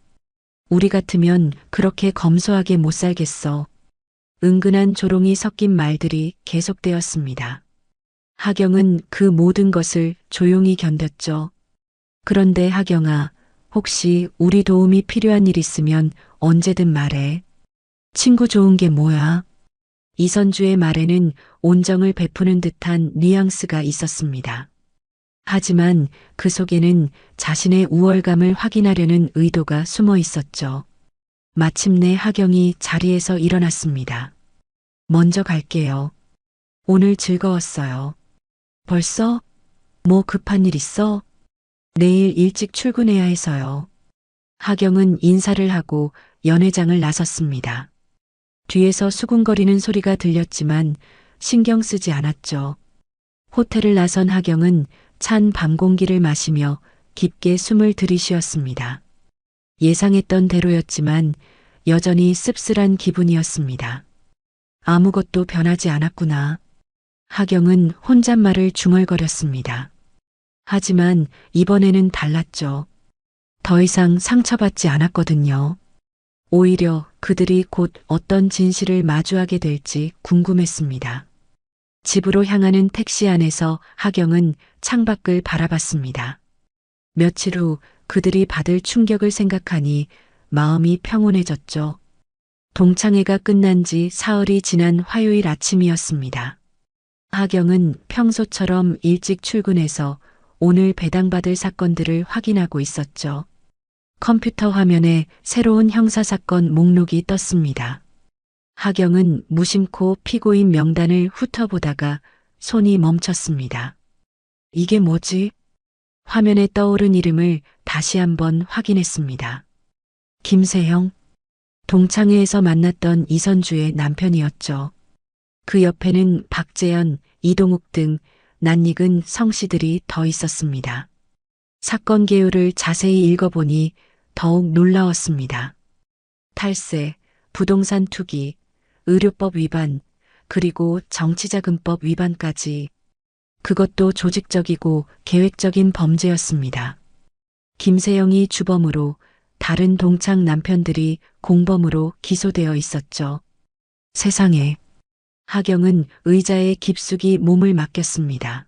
우리 같으면 그렇게 검소하게 못 살겠어. 은근한 조롱이 섞인 말들이 계속되었습니다. 하경은 그 모든 것을 조용히 견뎠죠. 그런데 하경아, 혹시 우리 도움이 필요한 일 있으면 언제든 말해. 친구 좋은 게 뭐야? 이선주의 말에는 온정을 베푸는 듯한 뉘앙스가 있었습니다. 하지만 그 속에는 자신의 우월감을 확인하려는 의도가 숨어 있었죠. 마침내 하경이 자리에서 일어났습니다. 먼저 갈게요. 오늘 즐거웠어요. 벌써? 뭐 급한 일 있어? 내일 일찍 출근해야 해서요. 하경은 인사를 하고 연회장을 나섰습니다. 뒤에서 수군거리는 소리가 들렸지만 신경 쓰지 않았죠. 호텔을 나선 하경은 찬 밤 공기를 마시며 깊게 숨을 들이쉬었습니다. 예상했던 대로였지만 여전히 씁쓸한 기분이었습니다. 아무것도 변하지 않았구나. 하경은 혼잣말을 중얼거렸습니다. 하지만 이번에는 달랐죠. 더 이상 상처받지 않았거든요. 오히려 그들이 곧 어떤 진실을 마주하게 될지 궁금했습니다. 집으로 향하는 택시 안에서 하경은 창밖을 바라봤습니다. 며칠 후 그들이 받을 충격을 생각하니 마음이 평온해졌죠. 동창회가 끝난 지 사흘이 지난 화요일 아침이었습니다. 하경은 평소처럼 일찍 출근해서 오늘 배당받을 사건들을 확인하고 있었죠. 컴퓨터 화면에 새로운 형사사건 목록이 떴습니다. 하경은 무심코 피고인 명단을 훑어보다가 손이 멈췄습니다. 이게 뭐지? 화면에 떠오른 이름을 다시 한번 확인했습니다. 김세형, 동창회에서 만났던 이선주의 남편이었죠. 그 옆에는 박재현, 이동욱 등 낯익은 성씨들이 더 있었습니다. 사건 개요를 자세히 읽어보니 더욱 놀라웠습니다. 탈세, 부동산 투기, 의료법 위반, 그리고 정치자금법 위반까지. 그것도 조직적이고 계획적인 범죄였습니다. 김세영이 주범으로 다른 동창 남편들이 공범으로 기소되어 있었죠. 세상에. 하경은 의자에 깊숙이 몸을 맡겼습니다.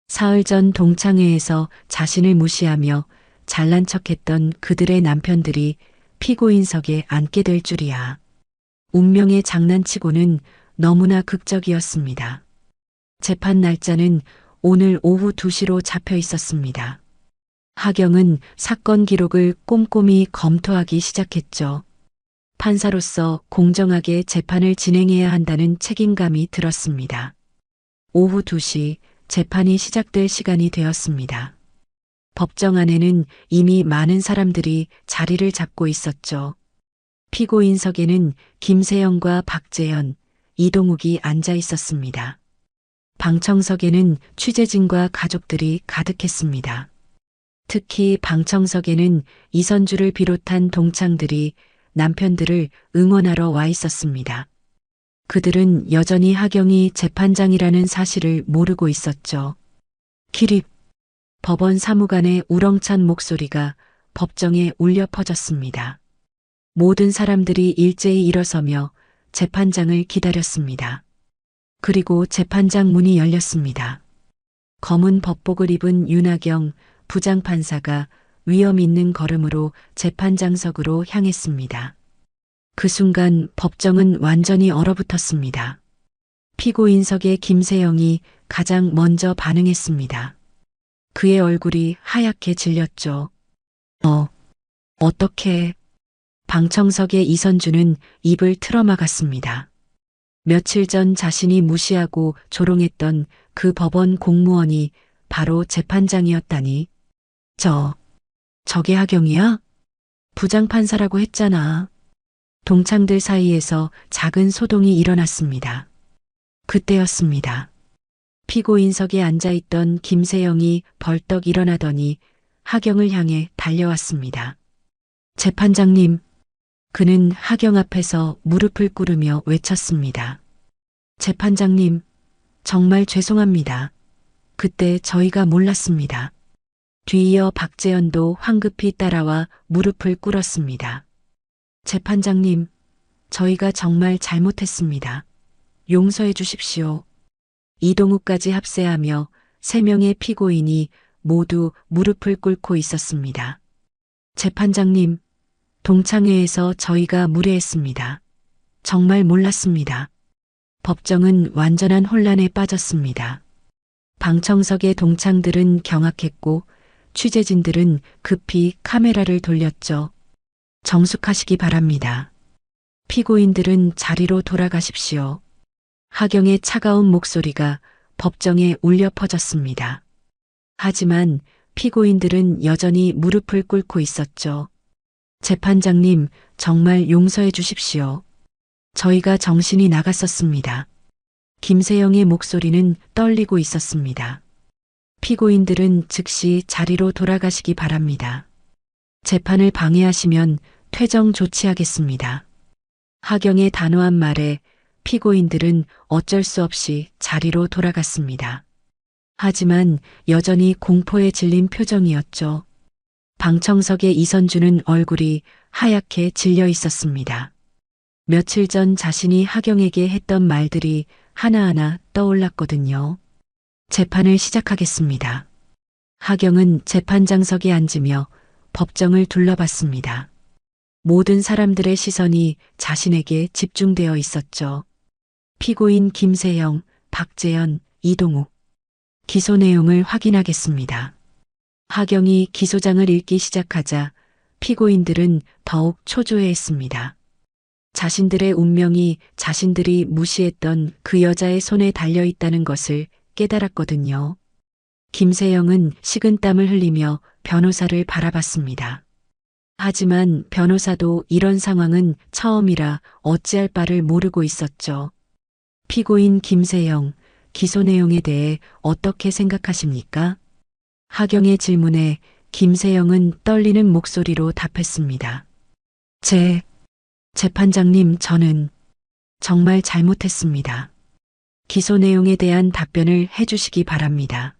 사흘 전 동창회에서 자신을 무시하며 잘난 척했던 그들의 남편들이 피고인석에 앉게 될 줄이야. 운명의 장난치고는 너무나 극적이었습니다. 재판 날짜는 오늘 오후 2시로 잡혀 있었습니다. 하경은 사건 기록을 꼼꼼히 검토하기 시작했죠. 판사로서 공정하게 재판을 진행해야 한다는 책임감이 들었습니다. 오후 2시 재판이 시작될 시간이 되었습니다. 법정 안에는 이미 많은 사람들이 자리를 잡고 있었죠. 피고인석에는 김세영과 박재현, 이동욱이 앉아 있었습니다. 방청석에는 취재진과 가족들이 가득했습니다. 특히 방청석에는 이선주를 비롯한 동창들이 남편들을 응원하러 와 있었습니다. 그들은 여전히 하경이 재판장이라는 사실을 모르고 있었죠. 기립. 법원 사무관의 우렁찬 목소리가 법정에 울려 퍼졌습니다. 모든 사람들이 일제히 일어서며 재판장을 기다렸습니다. 그리고 재판장 문이 열렸습니다. 검은 법복을 입은 윤하경 부장판사가 위험 있는 걸음으로 재판장석으로 향했습니다. 그 순간 법정은 완전히 얼어붙었습니다. 피고인석의 김세영이 가장 먼저 반응했습니다. 그의 얼굴이 하얗게 질렸죠. 어떻게? 방청석의 이선주는 입을 틀어막았습니다. 며칠 전 자신이 무시하고 조롱했던 그 법원 공무원이 바로 재판장이었다니. 저게 하경이야? 부장판사라고 했잖아. 동창들 사이에서 작은 소동이 일어났습니다. 그때였습니다. 피고인석에 앉아있던 김세영이 벌떡 일어나더니 하경을 향해 달려왔습니다. 재판장님, 그는 하경 앞에서 무릎을 꿇으며 외쳤습니다. 재판장님, 정말 죄송합니다. 그때 저희가 몰랐습니다. 뒤이어 박재현도 황급히 따라와 무릎을 꿇었습니다. 재판장님, 저희가 정말 잘못했습니다. 용서해 주십시오. 이동욱까지 합세하며 3명의 피고인이 모두 무릎을 꿇고 있었습니다. 재판장님, 동창회에서 저희가 무례했습니다. 정말 몰랐습니다. 법정은 완전한 혼란에 빠졌습니다. 방청석의 동창들은 경악했고 취재진들은 급히 카메라를 돌렸죠. 정숙하시기 바랍니다. 피고인들은 자리로 돌아가십시오. 하경의 차가운 목소리가 법정에 울려 퍼졌습니다. 하지만 피고인들은 여전히 무릎을 꿇고 있었죠. 재판장님, 정말 용서해 주십시오. 저희가 정신이 나갔었습니다. 김세영의 목소리는 떨리고 있었습니다. 피고인들은 즉시 자리로 돌아가시기 바랍니다. 재판을 방해하시면 퇴정 조치하겠습니다. 하경의 단호한 말에 피고인들은 어쩔 수 없이 자리로 돌아갔습니다. 하지만 여전히 공포에 질린 표정이었죠. 방청석의 이선주는 얼굴이 하얗게 질려 있었습니다. 며칠 전 자신이 하경에게 했던 말들이 하나하나 떠올랐거든요. 재판을 시작하겠습니다. 하경은 재판장석에 앉으며 법정을 둘러봤습니다. 모든 사람들의 시선이 자신에게 집중되어 있었죠. 피고인 김세영, 박재현, 이동욱. 기소 내용을 확인하겠습니다. 하경이 기소장을 읽기 시작하자 피고인들은 더욱 초조해했습니다. 자신들의 운명이 자신들이 무시했던 그 여자의 손에 달려 있다는 것을 깨달았거든요. 김세영은 식은땀을 흘리며 변호사를 바라봤습니다. 하지만 변호사도 이런 상황은 처음이라 어찌할 바를 모르고 있었죠. 피고인 김세영, 기소 내용에 대해 어떻게 생각하십니까? 하경의 질문에 김세영은 떨리는 목소리로 답했습니다. 재판장님, 저는 정말 잘못했습니다. 기소 내용에 대한 답변을 해주시기 바랍니다.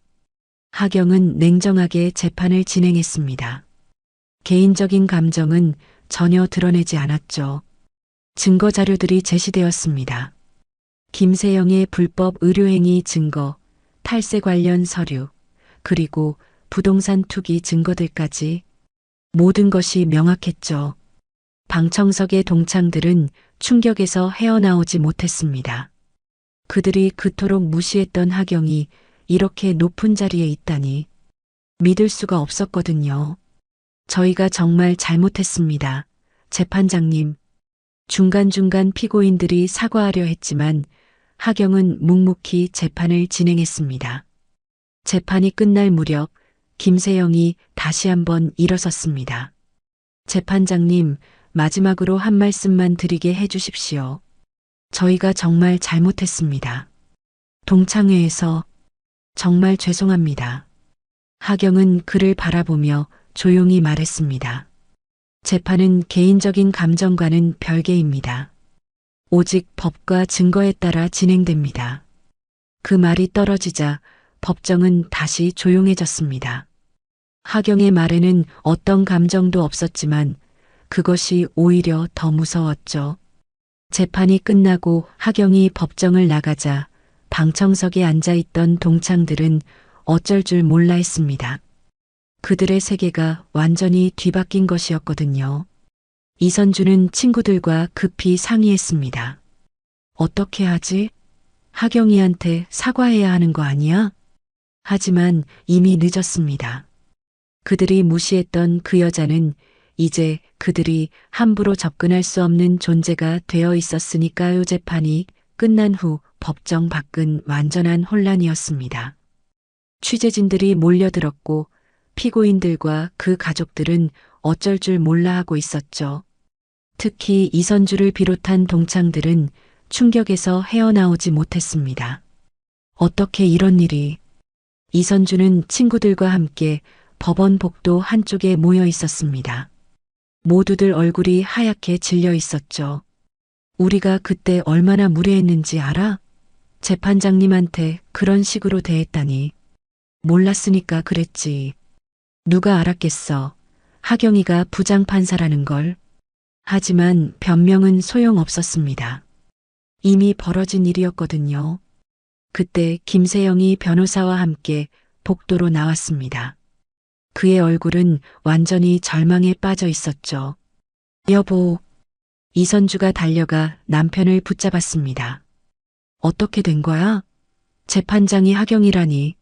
하경은 냉정하게 재판을 진행했습니다. 개인적인 감정은 전혀 드러내지 않았죠. 증거 자료들이 제시되었습니다. 김세영의 불법 의료행위 증거, 탈세 관련 서류, 그리고 부동산 투기 증거들까지 모든 것이 명확했죠. 방청석의 동창들은 충격에서 헤어나오지 못했습니다. 그들이 그토록 무시했던 하경이 이렇게 높은 자리에 있다니 믿을 수가 없었거든요. 저희가 정말 잘못했습니다. 재판장님. 중간중간 피고인들이 사과하려 했지만 하경은 묵묵히 재판을 진행했습니다. 재판이 끝날 무렵 김세영이 다시 한번 일어섰습니다. 재판장님, 마지막으로 한 말씀만 드리게 해주십시오. 저희가 정말 잘못했습니다. 동창회에서 정말 죄송합니다. 하경은 그를 바라보며 조용히 말했습니다. 재판은 개인적인 감정과는 별개입니다. 오직 법과 증거에 따라 진행됩니다. 그 말이 떨어지자 법정은 다시 조용해졌습니다. 하경의 말에는 어떤 감정도 없었지만 그것이 오히려 더 무서웠죠. 재판이 끝나고 하경이 법정을 나가자 방청석에 앉아있던 동창들은 어쩔 줄 몰라 했습니다. 그들의 세계가 완전히 뒤바뀐 것이었거든요. 이선주는 친구들과 급히 상의했습니다. 어떻게 하지? 하경이한테 사과해야 하는 거 아니야? 하지만 이미 늦었습니다. 그들이 무시했던 그 여자는 이제 그들이 함부로 접근할 수 없는 존재가 되어 있었으니까요. 재판이 끝난 후 법정 밖은 완전한 혼란이었습니다. 취재진들이 몰려들었고 피고인들과 그 가족들은 어쩔 줄 몰라 하고 있었죠. 특히 이선주를 비롯한 동창들은 충격에서 헤어나오지 못했습니다. 어떻게 이런 일이? 이선주는 친구들과 함께 법원 복도 한쪽에 모여 있었습니다. 모두들 얼굴이 하얗게 질려 있었죠. 우리가 그때 얼마나 무례했는지 알아? 재판장님한테 그런 식으로 대했다니. 몰랐으니까 그랬지. 누가 알았겠어. 하경이가 부장판사라는 걸. 하지만 변명은 소용없었습니다. 이미 벌어진 일이었거든요. 그때 김세영이 변호사와 함께 복도로 나왔습니다. 그의 얼굴은 완전히 절망에 빠져 있었죠. 여보. 이선주가 달려가 남편을 붙잡았습니다. 어떻게 된 거야? 재판장이 하경이라니.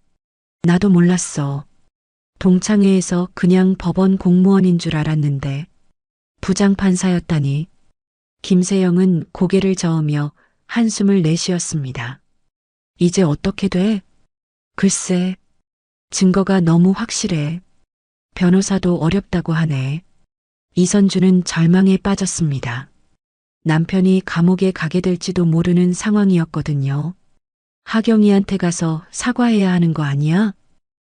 나도 몰랐어. 동창회에서 그냥 법원 공무원인 줄 알았는데 부장판사였다니. 김세영은 고개를 저으며 한숨을 내쉬었습니다. 이제 어떻게 돼? 글쎄, 증거가 너무 확실해. 변호사도 어렵다고 하네. 이선주는 절망에 빠졌습니다. 남편이 감옥에 가게 될지도 모르는 상황이었거든요. 하경이한테 가서 사과해야 하는 거 아니야?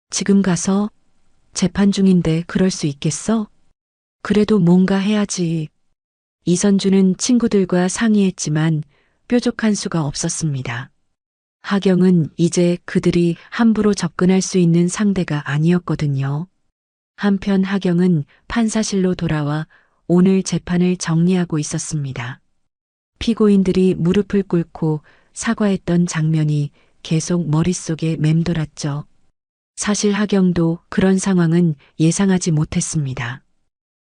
지금 가서? 재판 중인데 그럴 수 있겠어? 그래도 뭔가 해야지. 이선주는 친구들과 상의했지만 뾰족한 수가 없었습니다. 하경은 이제 그들이 함부로 접근할 수 있는 상대가 아니었거든요. 한편 하경은 판사실로 돌아와 오늘 재판을 정리하고 있었습니다. 피고인들이 무릎을 꿇고 사과했던 장면이 계속 머릿속에 맴돌았죠. 사실 하경도 그런 상황은 예상하지 못했습니다.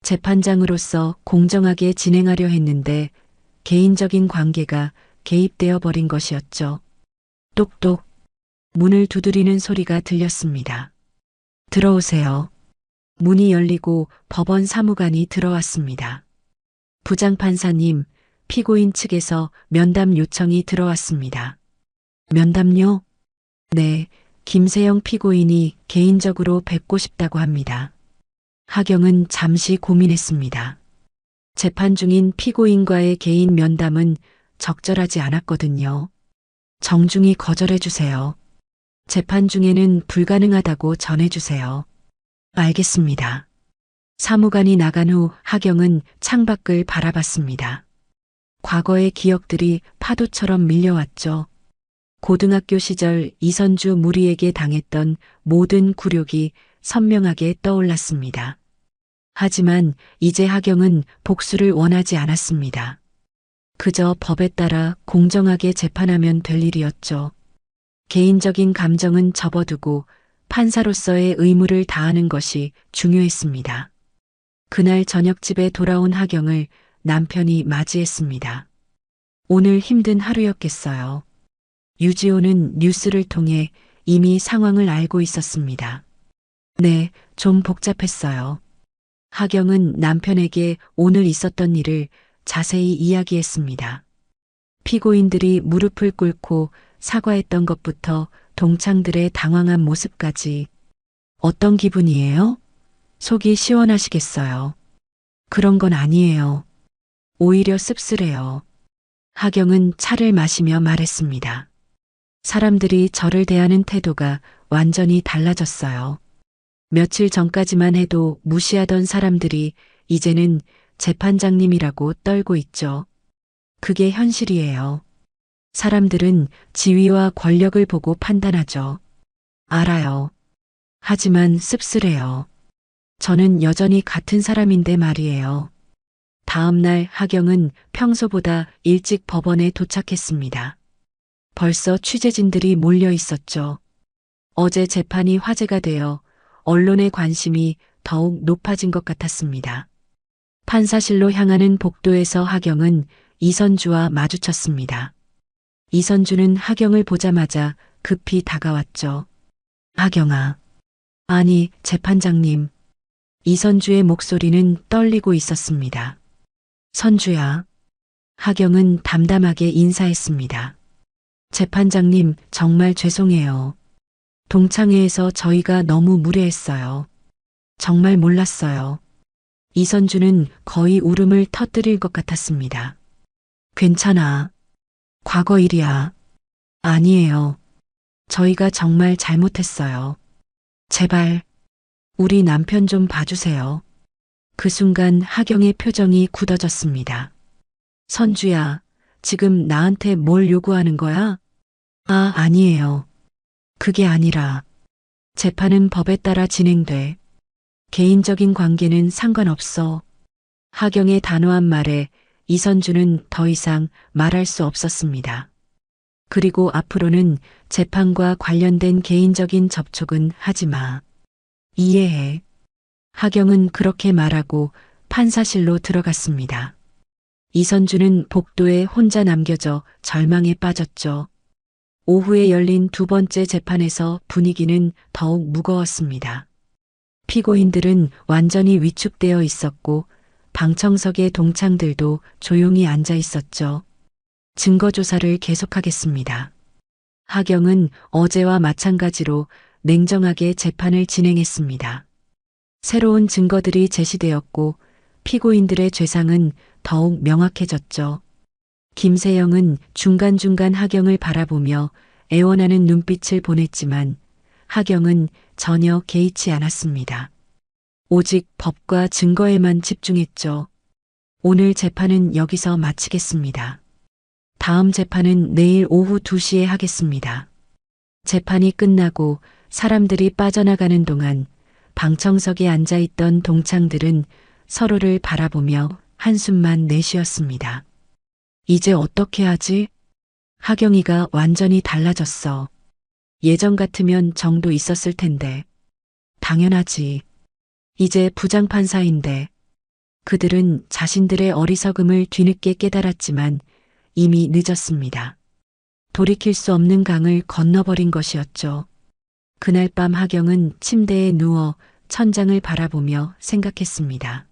재판장으로서 공정하게 진행하려 했는데 개인적인 관계가 개입되어 버린 것이었죠. 똑똑. 문을 두드리는 소리가 들렸습니다. 들어오세요. 문이 열리고 법원 사무관이 들어왔습니다. 부장판사님, 피고인 측에서 면담 요청이 들어왔습니다. 면담요? 네, 김세영 피고인이 개인적으로 뵙고 싶다고 합니다. 하경은 잠시 고민했습니다. 재판 중인 피고인과의 개인 면담은 적절하지 않았거든요. 정중히 거절해 주세요. 재판 중에는 불가능하다고 전해 주세요. 알겠습니다. 사무관이 나간 후 하경은 창밖을 바라봤습니다. 과거의 기억들이 파도처럼 밀려왔죠. 고등학교 시절 이선주 무리에게 당했던 모든 굴욕이 선명하게 떠올랐습니다. 하지만 이제 하경은 복수를 원하지 않았습니다. 그저 법에 따라 공정하게 재판하면 될 일이었죠. 개인적인 감정은 접어두고 판사로서의 의무를 다하는 것이 중요했습니다. 그날 저녁 집에 돌아온 하경을 남편이 맞이했습니다. 오늘 힘든 하루였겠어요. 유지호는 뉴스를 통해 이미 상황을 알고 있었습니다. 네, 좀 복잡했어요. 하경은 남편에게 오늘 있었던 일을 자세히 이야기했습니다. 피고인들이 무릎을 꿇고 사과했던 것부터 동창들의 당황한 모습까지. 어떤 기분이에요? 속이 시원하시겠어요. 그런 건 아니에요. 오히려 씁쓸해요. 하경은 차를 마시며 말했습니다. 사람들이 저를 대하는 태도가 완전히 달라졌어요. 며칠 전까지만 해도 무시하던 사람들이 이제는 재판장님이라고 떨고 있죠. 그게 현실이에요. 사람들은 지위와 권력을 보고 판단하죠. 알아요. 하지만 씁쓸해요. 저는 여전히 같은 사람인데 말이에요. 다음 날 하경은 평소보다 일찍 법원에 도착했습니다. 벌써 취재진들이 몰려 있었죠. 어제 재판이 화제가 되어 언론의 관심이 더욱 높아진 것 같았습니다. 판사실로 향하는 복도에서 하경은 이선주와 마주쳤습니다. 이선주는 하경을 보자마자 급히 다가왔죠. 하경아. 아니, 재판장님. 이선주의 목소리는 떨리고 있었습니다. 선주야. 하경은 담담하게 인사했습니다. 재판장님, 정말 죄송해요. 동창회에서 저희가 너무 무례했어요. 정말 몰랐어요. 이선주는 거의 울음을 터뜨릴 것 같았습니다. 괜찮아. 과거 일이야. 아니에요. 저희가 정말 잘못했어요. 제발, 우리 남편 좀 봐주세요. 그 순간 하경의 표정이 굳어졌습니다. 선주야, 지금 나한테 뭘 요구하는 거야? 아, 아니에요. 그게 아니라, 재판은 법에 따라 진행돼. 개인적인 관계는 상관없어. 하경의 단호한 말에 이선주는 더 이상 말할 수 없었습니다. 그리고 앞으로는 재판과 관련된 개인적인 접촉은 하지 마. 이해해. 하경은 그렇게 말하고 판사실로 들어갔습니다. 이선주는 복도에 혼자 남겨져 절망에 빠졌죠. 오후에 열린 두 번째 재판에서 분위기는 더욱 무거웠습니다. 피고인들은 완전히 위축되어 있었고 방청석의 동창들도 조용히 앉아 있었죠. 증거조사를 계속하겠습니다. 하경은 어제와 마찬가지로 냉정하게 재판을 진행했습니다. 새로운 증거들이 제시되었고 피고인들의 죄상은 더욱 명확해졌죠. 김세영은 중간중간 하경을 바라보며 애원하는 눈빛을 보냈지만 하경은 전혀 개의치 않았습니다. 오직 법과 증거에만 집중했죠. 오늘 재판은 여기서 마치겠습니다. 다음 재판은 내일 오후 2시에 하겠습니다. 재판이 끝나고 사람들이 빠져나가는 동안 방청석에 앉아있던 동창들은 서로를 바라보며 한숨만 내쉬었습니다. 이제 어떻게 하지? 하경이가 완전히 달라졌어. 예전 같으면 정도 있었을 텐데. 당연하지. 이제 부장판사인데. 그들은 자신들의 어리석음을 뒤늦게 깨달았지만 이미 늦었습니다. 돌이킬 수 없는 강을 건너버린 것이었죠. 그날 밤 하경은 침대에 누워 천장을 바라보며 생각했습니다.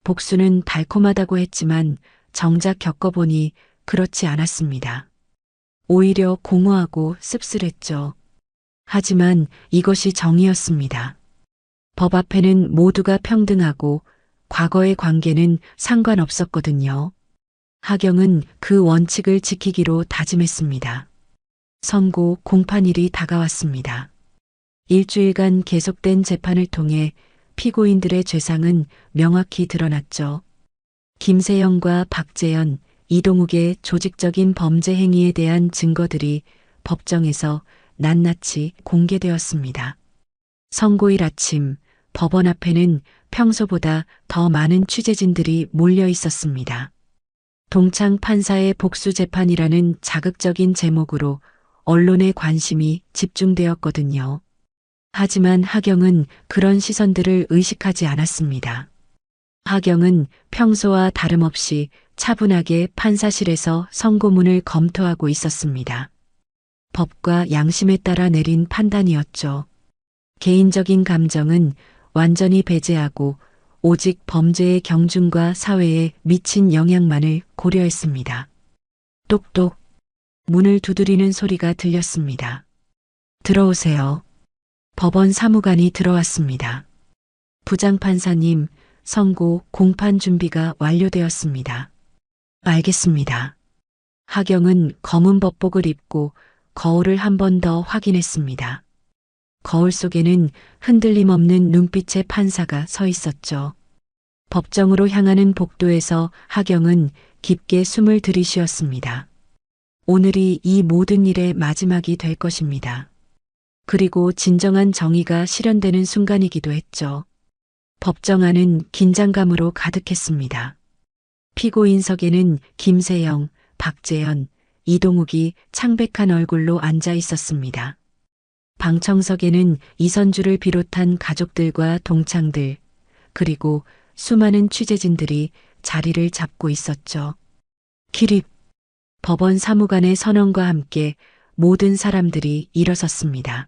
복수는 달콤하다고 했지만 정작 겪어보니 그렇지 않았습니다. 오히려 공허하고 씁쓸했죠. 하지만 이것이 정의였습니다. 법 앞에는 모두가 평등하고 과거의 관계는 상관없었거든요. 하경은 그 원칙을 지키기로 다짐했습니다. 선고 공판일이 다가왔습니다. 일주일간 계속된 재판을 통해 피고인들의 죄상은 명확히 드러났죠. 김세영과 박재현, 이동욱의 조직적인 범죄 행위에 대한 증거들이 법정에서 낱낱이 공개되었습니다. 선고일 아침, 법원 앞에는 평소보다 더 많은 취재진들이 몰려 있었습니다. 동창 판사의 복수 재판이라는 자극적인 제목으로 언론의 관심이 집중되었거든요. 하지만 하경은 그런 시선들을 의식하지 않았습니다. 하경은 평소와 다름없이 차분하게 판사실에서 선고문을 검토하고 있었습니다. 법과 양심에 따라 내린 판단이었죠. 개인적인 감정은 완전히 배제하고 오직 범죄의 경중과 사회에 미친 영향만을 고려했습니다. 똑똑. 문을 두드리는 소리가 들렸습니다. 들어오세요. 법원 사무관이 들어왔습니다. 부장판사님, 선고 공판 준비가 완료되었습니다. 알겠습니다. 하경은 검은 법복을 입고 거울을 한 번 더 확인했습니다. 거울 속에는 흔들림 없는 눈빛의 판사가 서 있었죠. 법정으로 향하는 복도에서 하경은 깊게 숨을 들이쉬었습니다. 오늘이 이 모든 일의 마지막이 될 것입니다. 그리고 진정한 정의가 실현되는 순간이기도 했죠. 법정 안은 긴장감으로 가득했습니다. 피고인석에는 김세영, 박재현, 이동욱이 창백한 얼굴로 앉아 있었습니다. 방청석에는 이선주를 비롯한 가족들과 동창들, 그리고 수많은 취재진들이 자리를 잡고 있었죠. 기립. 법원 사무관의 선언과 함께 모든 사람들이 일어섰습니다.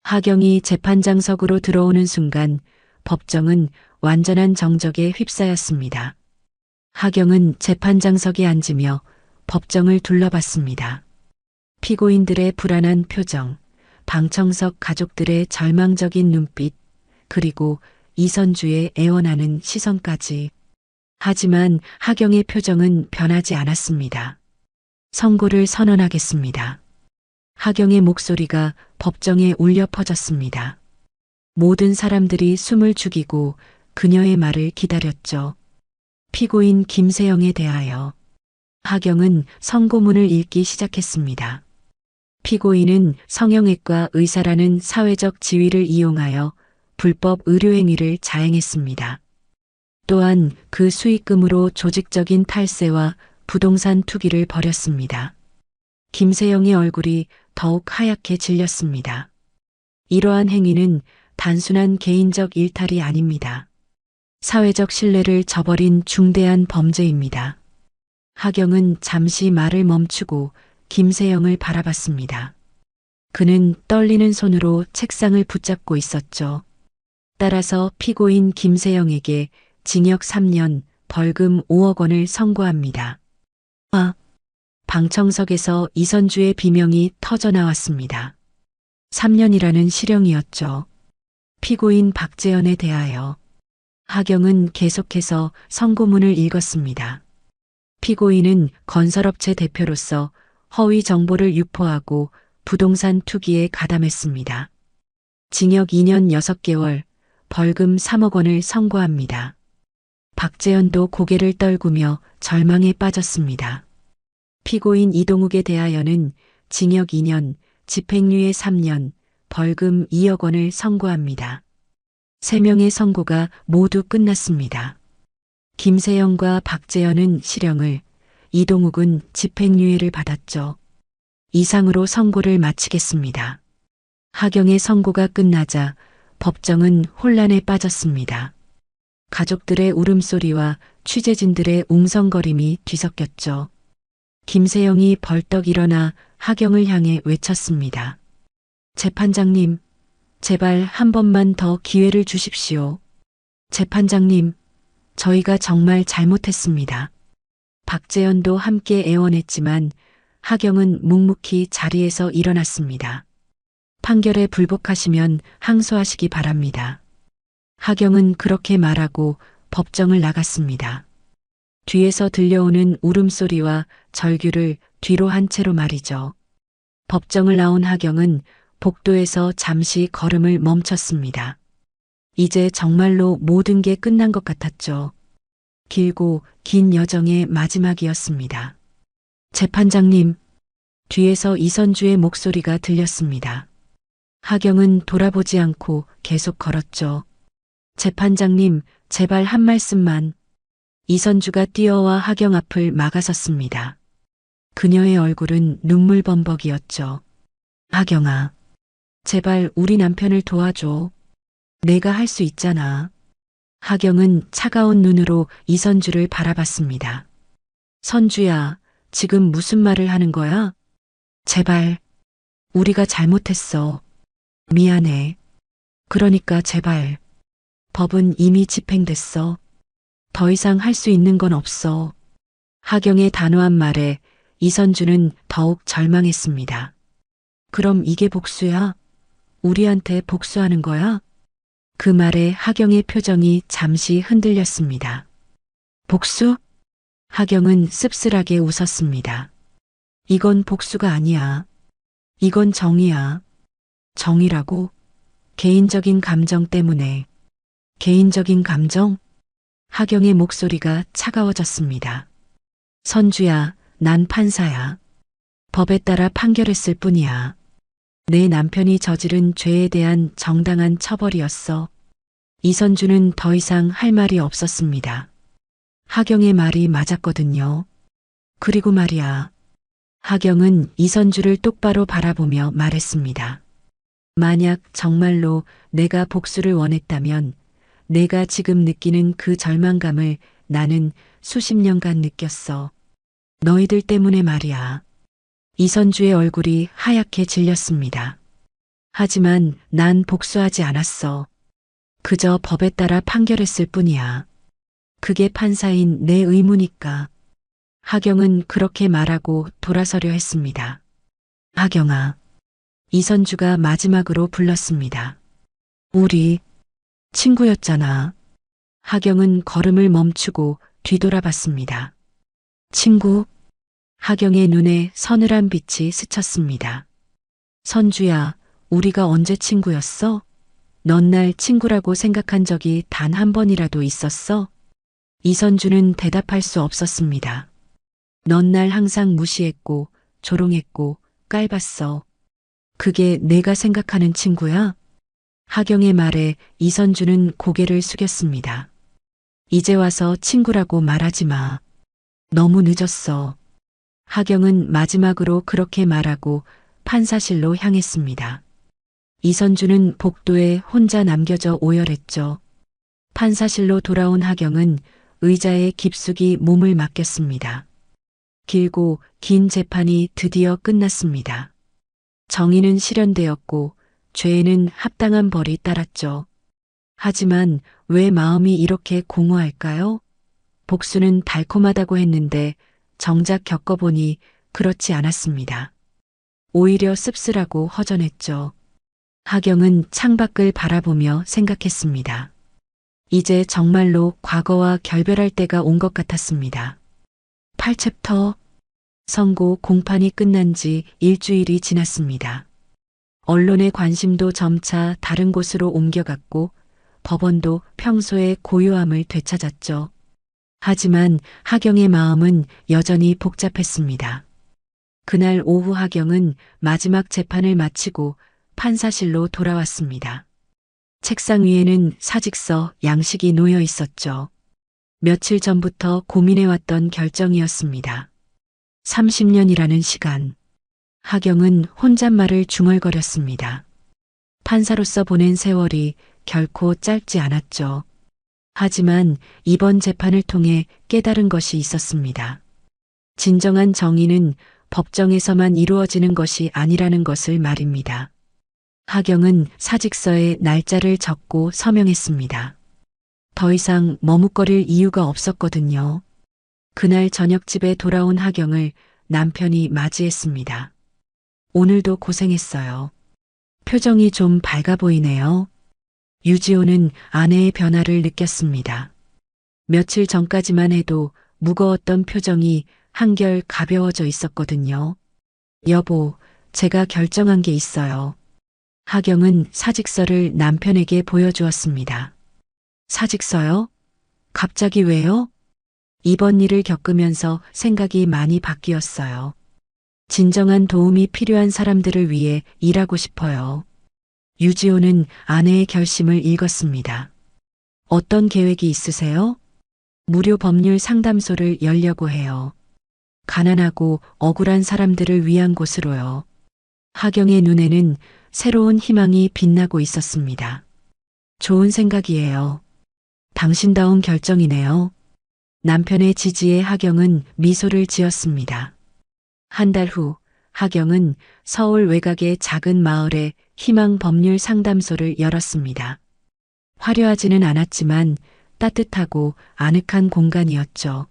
하경이 재판장석으로 들어오는 순간 법정은 완전한 정적에 휩싸였습니다. 하경은 재판장석에 앉으며 법정을 둘러봤습니다. 피고인들의 불안한 표정, 방청석 가족들의 절망적인 눈빛, 그리고 이선주의 애원하는 시선까지. 하지만 하경의 표정은 변하지 않았습니다. 선고를 선언하겠습니다. 하경의 목소리가 법정에 울려 퍼졌습니다. 모든 사람들이 숨을 죽이고 그녀의 말을 기다렸죠. 피고인 김세영에 대하여. 하경은 선고문을 읽기 시작했습니다. 피고인은 성형외과 의사라는 사회적 지위를 이용하여 불법 의료행위를 자행했습니다. 또한 그 수익금으로 조직적인 탈세와 부동산 투기를 벌였습니다. 김세영의 얼굴이 더욱 하얗게 질렸습니다. 이러한 행위는 단순한 개인적 일탈이 아닙니다. 사회적 신뢰를 저버린 중대한 범죄입니다. 하경은 잠시 말을 멈추고 김세영을 바라봤습니다. 그는 떨리는 손으로 책상을 붙잡고 있었죠. 따라서 피고인 김세영에게 징역 3년, 벌금 5억 원을 선고합니다. 방청석에서 이선주의 비명이 터져 나왔습니다. 3년이라는 실형이었죠. 피고인 박재현에 대하여. 하경은 계속해서 선고문을 읽었습니다. 피고인은 건설업체 대표로서 허위 정보를 유포하고 부동산 투기에 가담했습니다. 징역 2년 6개월, 벌금 3억 원을 선고합니다. 박재현도 고개를 떨구며 절망에 빠졌습니다. 피고인 이동욱에 대하여는 징역 2년, 집행유예 3년, 벌금 2억 원을 선고합니다. 3명의 선고가 모두 끝났습니다. 김세영과 박재현은 실형을, 이동욱은 집행유예를 받았죠. 이상으로 선고를 마치겠습니다. 하경의 선고가 끝나자 법정은 혼란에 빠졌습니다. 가족들의 울음소리와 취재진들의 웅성거림이 뒤섞였죠. 김세영이 벌떡 일어나 하경을 향해 외쳤습니다. 재판장님, 제발 한 번만 더 기회를 주십시오. 재판장님, 저희가 정말 잘못했습니다. 박재현도 함께 애원했지만 하경은 묵묵히 자리에서 일어났습니다. 판결에 불복하시면 항소하시기 바랍니다. 하경은 그렇게 말하고 법정을 나갔습니다. 뒤에서 들려오는 울음소리와 절규를 뒤로 한 채로 말이죠. 법정을 나온 하경은 복도에서 잠시 걸음을 멈췄습니다. 이제 정말로 모든 게 끝난 것 같았죠. 길고 긴 여정의 마지막이었습니다. 재판장님, 뒤에서 이선주의 목소리가 들렸습니다. 하경은 돌아보지 않고 계속 걸었죠. 재판장님, 제발 한 말씀만. 이선주가 뛰어와 하경 앞을 막아섰습니다. 그녀의 얼굴은 눈물범벅이었죠. 하경아, 제발 우리 남편을 도와줘. 내가 할 수 있잖아. 하경은 차가운 눈으로 이선주를 바라봤습니다. 선주야, 지금 무슨 말을 하는 거야? 제발, 우리가 잘못했어. 미안해. 그러니까 제발. 법은 이미 집행됐어. 더 이상 할 수 있는 건 없어. 하경의 단호한 말에 이선주는 더욱 절망했습니다. 그럼 이게 복수야? 우리한테 복수하는 거야? 그 말에 하경의 표정이 잠시 흔들렸습니다. 복수? 하경은 씁쓸하게 웃었습니다. 이건 복수가 아니야. 이건 정의야. 정의라고? 개인적인 감정 때문에. 개인적인 감정? 하경의 목소리가 차가워졌습니다. 선주야, 난 판사야. 법에 따라 판결했을 뿐이야. 내 남편이 저지른 죄에 대한 정당한 처벌이었어. 이선주는 더 이상 할 말이 없었습니다. 하경의 말이 맞았거든요. 그리고 말이야. 하경은 이선주를 똑바로 바라보며 말했습니다. 만약 정말로 내가 복수를 원했다면 내가 지금 느끼는 그 절망감을 나는 수십 년간 느꼈어. 너희들 때문에 말이야. 이선주의 얼굴이 하얗게 질렸습니다. 하지만 난 복수하지 않았어. 그저 법에 따라 판결했을 뿐이야. 그게 판사인 내 의무니까. 하경은 그렇게 말하고 돌아서려 했습니다. 하경아. 이선주가 마지막으로 불렀습니다. 우리 친구였잖아. 하경은 걸음을 멈추고 뒤돌아봤습니다. 친구? 하경의 눈에 서늘한 빛이 스쳤습니다. 선주야, 우리가 언제 친구였어? 넌 날 친구라고 생각한 적이 단 한 번이라도 있었어? 이선주는 대답할 수 없었습니다. 넌 날 항상 무시했고 조롱했고 깔봤어. 그게 내가 생각하는 친구야? 하경의 말에 이선주는 고개를 숙였습니다. 이제 와서 친구라고 말하지 마. 너무 늦었어. 하경은 마지막으로 그렇게 말하고 판사실로 향했습니다. 이선주는 복도에 혼자 남겨져 오열했죠. 판사실로 돌아온 하경은 의자에 깊숙이 몸을 맡겼습니다. 길고 긴 재판이 드디어 끝났습니다. 정의는 실현되었고 죄에는 합당한 벌이 따랐죠. 하지만 왜 마음이 이렇게 공허할까요? 복수는 달콤하다고 했는데 정작 겪어보니 그렇지 않았습니다. 오히려 씁쓸하고 허전했죠. 하경은 창밖을 바라보며 생각했습니다. 이제 정말로 과거와 결별할 때가 온 것 같았습니다. 8챕터 선고 공판이 끝난 지 일주일이 지났습니다. 언론의 관심도 점차 다른 곳으로 옮겨갔고 법원도 평소의 고요함을 되찾았죠. 하지만 하경의 마음은 여전히 복잡했습니다. 그날 오후 하경은 마지막 재판을 마치고 판사실로 돌아왔습니다. 책상 위에는 사직서, 양식이 놓여 있었죠. 며칠 전부터 고민해왔던 결정이었습니다. 30년이라는 시간. 하경은 혼잣말을 중얼거렸습니다. 판사로서 보낸 세월이 결코 짧지 않았죠. 하지만 이번 재판을 통해 깨달은 것이 있었습니다. 진정한 정의는 법정에서만 이루어지는 것이 아니라는 것을 말입니다. 하경은 사직서에 날짜를 적고 서명했습니다. 더 이상 머뭇거릴 이유가 없었거든요. 그날 저녁 집에 돌아온 하경을 남편이 맞이했습니다. 오늘도 고생했어요. 표정이 좀 밝아 보이네요. 유지호는 아내의 변화를 느꼈습니다. 며칠 전까지만 해도 무거웠던 표정이 한결 가벼워져 있었거든요. 여보, 제가 결정한 게 있어요. 하경은 사직서를 남편에게 보여주었습니다. 사직서요? 갑자기 왜요? 이번 일을 겪으면서 생각이 많이 바뀌었어요. 진정한 도움이 필요한 사람들을 위해 일하고 싶어요. 유지호는 아내의 결심을 읽었습니다. 어떤 계획이 있으세요? 무료 법률 상담소를 열려고 해요. 가난하고 억울한 사람들을 위한 곳으로요. 하경의 눈에는 새로운 희망이 빛나고 있었습니다. 좋은 생각이에요. 당신다운 결정이네요. 남편의 지지에 하경은 미소를 지었습니다. 한 달 후 하경은 서울 외곽의 작은 마을에 희망 법률 상담소를 열었습니다. 화려하지는 않았지만 따뜻하고 아늑한 공간이었죠.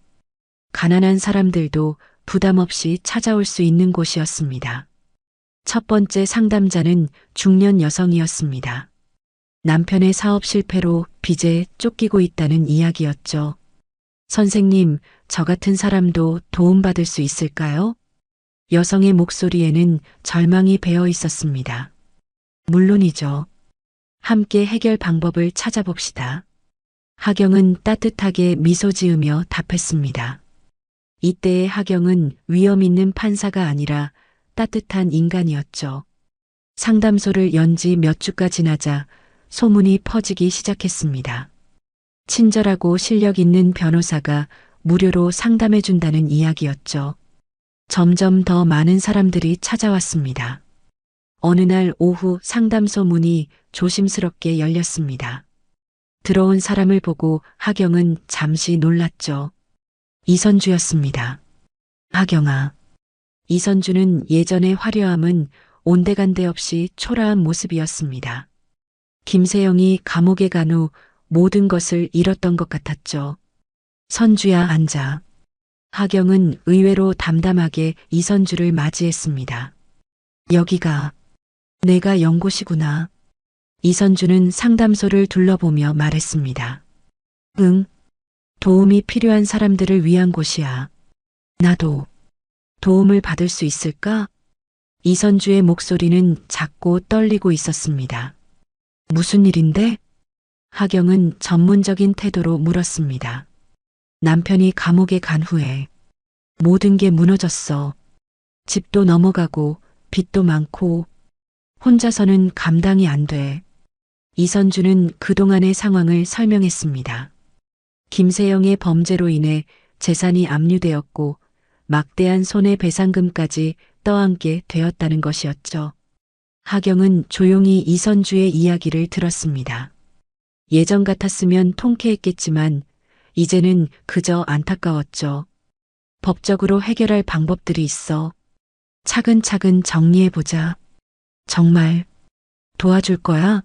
가난한 사람들도 부담 없이 찾아올 수 있는 곳이었습니다. 첫 번째 상담자는 중년 여성이었습니다. 남편의 사업 실패로 빚에 쫓기고 있다는 이야기였죠. 선생님, 저 같은 사람도 도움받을 수 있을까요? 여성의 목소리에는 절망이 배어 있었습니다. 물론이죠. 함께 해결 방법을 찾아봅시다. 하경은 따뜻하게 미소 지으며 답했습니다. 이때의 하경은 위험 있는 판사가 아니라 따뜻한 인간이었죠. 상담소를 연 지 몇 주가 지나자 소문이 퍼지기 시작했습니다. 친절하고 실력 있는 변호사가 무료로 상담해준다는 이야기였죠. 점점 더 많은 사람들이 찾아왔습니다. 어느 날 오후 상담소 문이 조심스럽게 열렸습니다. 들어온 사람을 보고 하경은 잠시 놀랐죠. 이선주였습니다. 하경아. 이선주는 예전의 화려함은 온데간데 없이 초라한 모습이었습니다. 김세영이 감옥에 간 후 모든 것을 잃었던 것 같았죠. 선주야, 앉아. 하경은 의외로 담담하게 이선주를 맞이했습니다. 여기가 내가 연 곳이구나. 이선주는 상담소를 둘러보며 말했습니다. 응, 도움이 필요한 사람들을 위한 곳이야. 나도 도움을 받을 수 있을까? 이선주의 목소리는 작고 떨리고 있었습니다. 무슨 일인데? 하경은 전문적인 태도로 물었습니다. 남편이 감옥에 간 후에 모든 게 무너졌어. 집도 넘어가고 빚도 많고 혼자서는 감당이 안 돼. 이선주는 그동안의 상황을 설명했습니다. 김세영의 범죄로 인해 재산이 압류되었고 막대한 손해배상금까지 떠안게 되었다는 것이었죠. 하경은 조용히 이선주의 이야기를 들었습니다. 예전 같았으면 통쾌했겠지만 이제는 그저 안타까웠죠. 법적으로 해결할 방법들이 있어. 차근차근 정리해보자. 정말 도와줄 거야?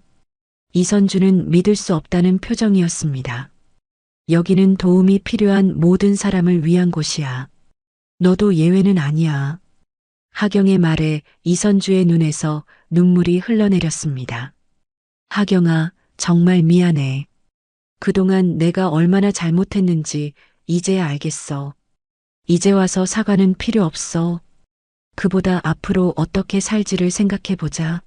이선주는 믿을 수 없다는 표정이었습니다. 여기는 도움이 필요한 모든 사람을 위한 곳이야. 너도 예외는 아니야. 하경의 말에 이선주의 눈에서 눈물이 흘러내렸습니다. 하경아, 정말 미안해. 그동안 내가 얼마나 잘못했는지 이제야 알겠어. 이제 와서 사과는 필요 없어. 그보다 앞으로 어떻게 살지를 생각해보자.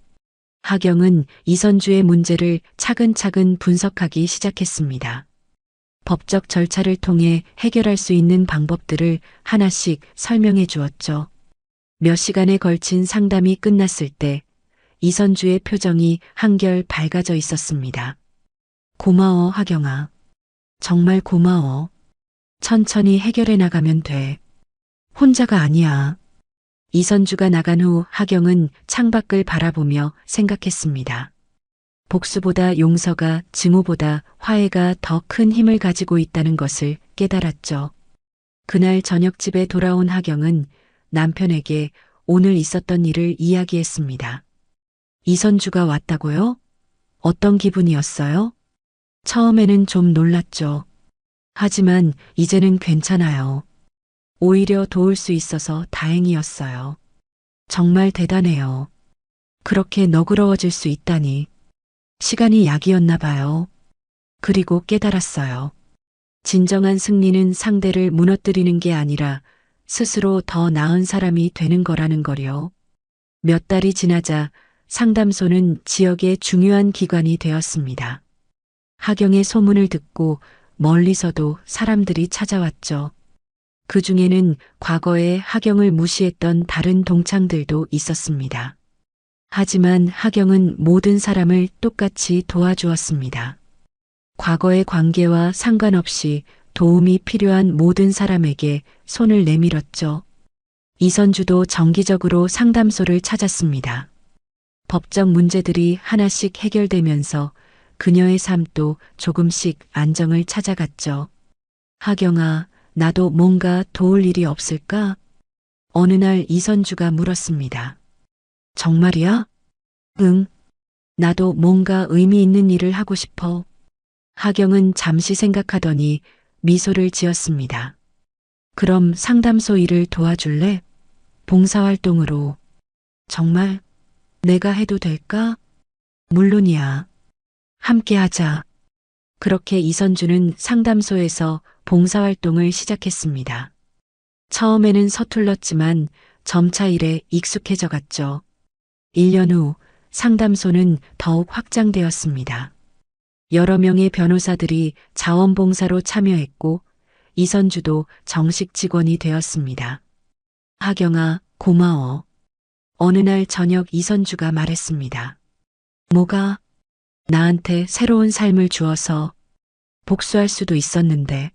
하경은 이선주의 문제를 차근차근 분석하기 시작했습니다. 법적 절차를 통해 해결할 수 있는 방법들을 하나씩 설명해 주었죠. 몇 시간에 걸친 상담이 끝났을 때 이선주의 표정이 한결 밝아져 있었습니다. 고마워, 하경아. 정말 고마워. 천천히 해결해 나가면 돼. 혼자가 아니야. 이선주가 나간 후 하경은 창밖을 바라보며 생각했습니다. 복수보다 용서가, 증오보다 화해가 더 큰 힘을 가지고 있다는 것을 깨달았죠. 그날 저녁 집에 돌아온 하경은 남편에게 오늘 있었던 일을 이야기했습니다. 이선주가 왔다고요? 어떤 기분이었어요? 처음에는 좀 놀랐죠. 하지만 이제는 괜찮아요. 오히려 도울 수 있어서 다행이었어요. 정말 대단해요. 그렇게 너그러워질 수 있다니. 시간이 약이었나 봐요. 그리고 깨달았어요. 진정한 승리는 상대를 무너뜨리는 게 아니라 스스로 더 나은 사람이 되는 거라는 거요. 몇 달이 지나자 상담소는 지역의 중요한 기관이 되었습니다. 하경의 소문을 듣고 멀리서도 사람들이 찾아왔죠. 그 중에는 과거에 하경을 무시했던 다른 동창들도 있었습니다. 하지만 하경은 모든 사람을 똑같이 도와주었습니다. 과거의 관계와 상관없이 도움이 필요한 모든 사람에게 손을 내밀었죠. 이선주도 정기적으로 상담소를 찾았습니다. 법적 문제들이 하나씩 해결되면서 그녀의 삶도 조금씩 안정을 찾아갔죠. 하경아, 나도 뭔가 도울 일이 없을까? 어느 날 이선주가 물었습니다. 정말이야? 응. 나도 뭔가 의미 있는 일을 하고 싶어. 하경은 잠시 생각하더니 미소를 지었습니다. 그럼 상담소 일을 도와줄래? 봉사활동으로. 정말 내가 해도 될까? 물론이야. 함께 하자. 그렇게 이선주는 상담소에서 봉사활동을 시작했습니다. 처음에는 서툴렀지만 점차 일에 익숙해져 갔죠. 1년 후 상담소는 더욱 확장되었습니다. 여러 명의 변호사들이 자원봉사로 참여했고 이선주도 정식 직원이 되었습니다. 하경아, 고마워. 어느 날 저녁 이선주가 말했습니다. 뭐가? 나한테 새로운 삶을 주어서 복수할 수도 있었는데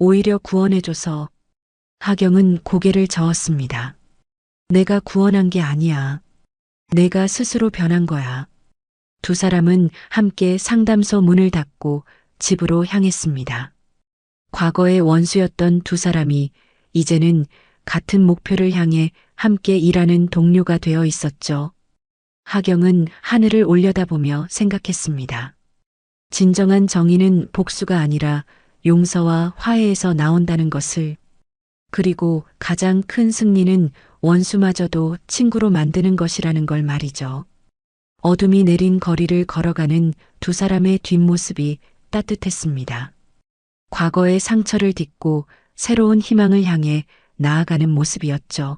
오히려 구원해줘서. 하경은 고개를 저었습니다. 내가 구원한 게 아니야. 내가 스스로 변한 거야. 두 사람은 함께 상담소 문을 닫고 집으로 향했습니다. 과거의 원수였던 두 사람이 이제는 같은 목표를 향해 함께 일하는 동료가 되어 있었죠. 하경은 하늘을 올려다보며 생각했습니다. 진정한 정의는 복수가 아니라 용서와 화해에서 나온다는 것을, 그리고 가장 큰 승리는 원수마저도 친구로 만드는 것이라는 걸 말이죠. 어둠이 내린 거리를 걸어가는 두 사람의 뒷모습이 따뜻했습니다. 과거의 상처를 딛고 새로운 희망을 향해 나아가는 모습이었죠.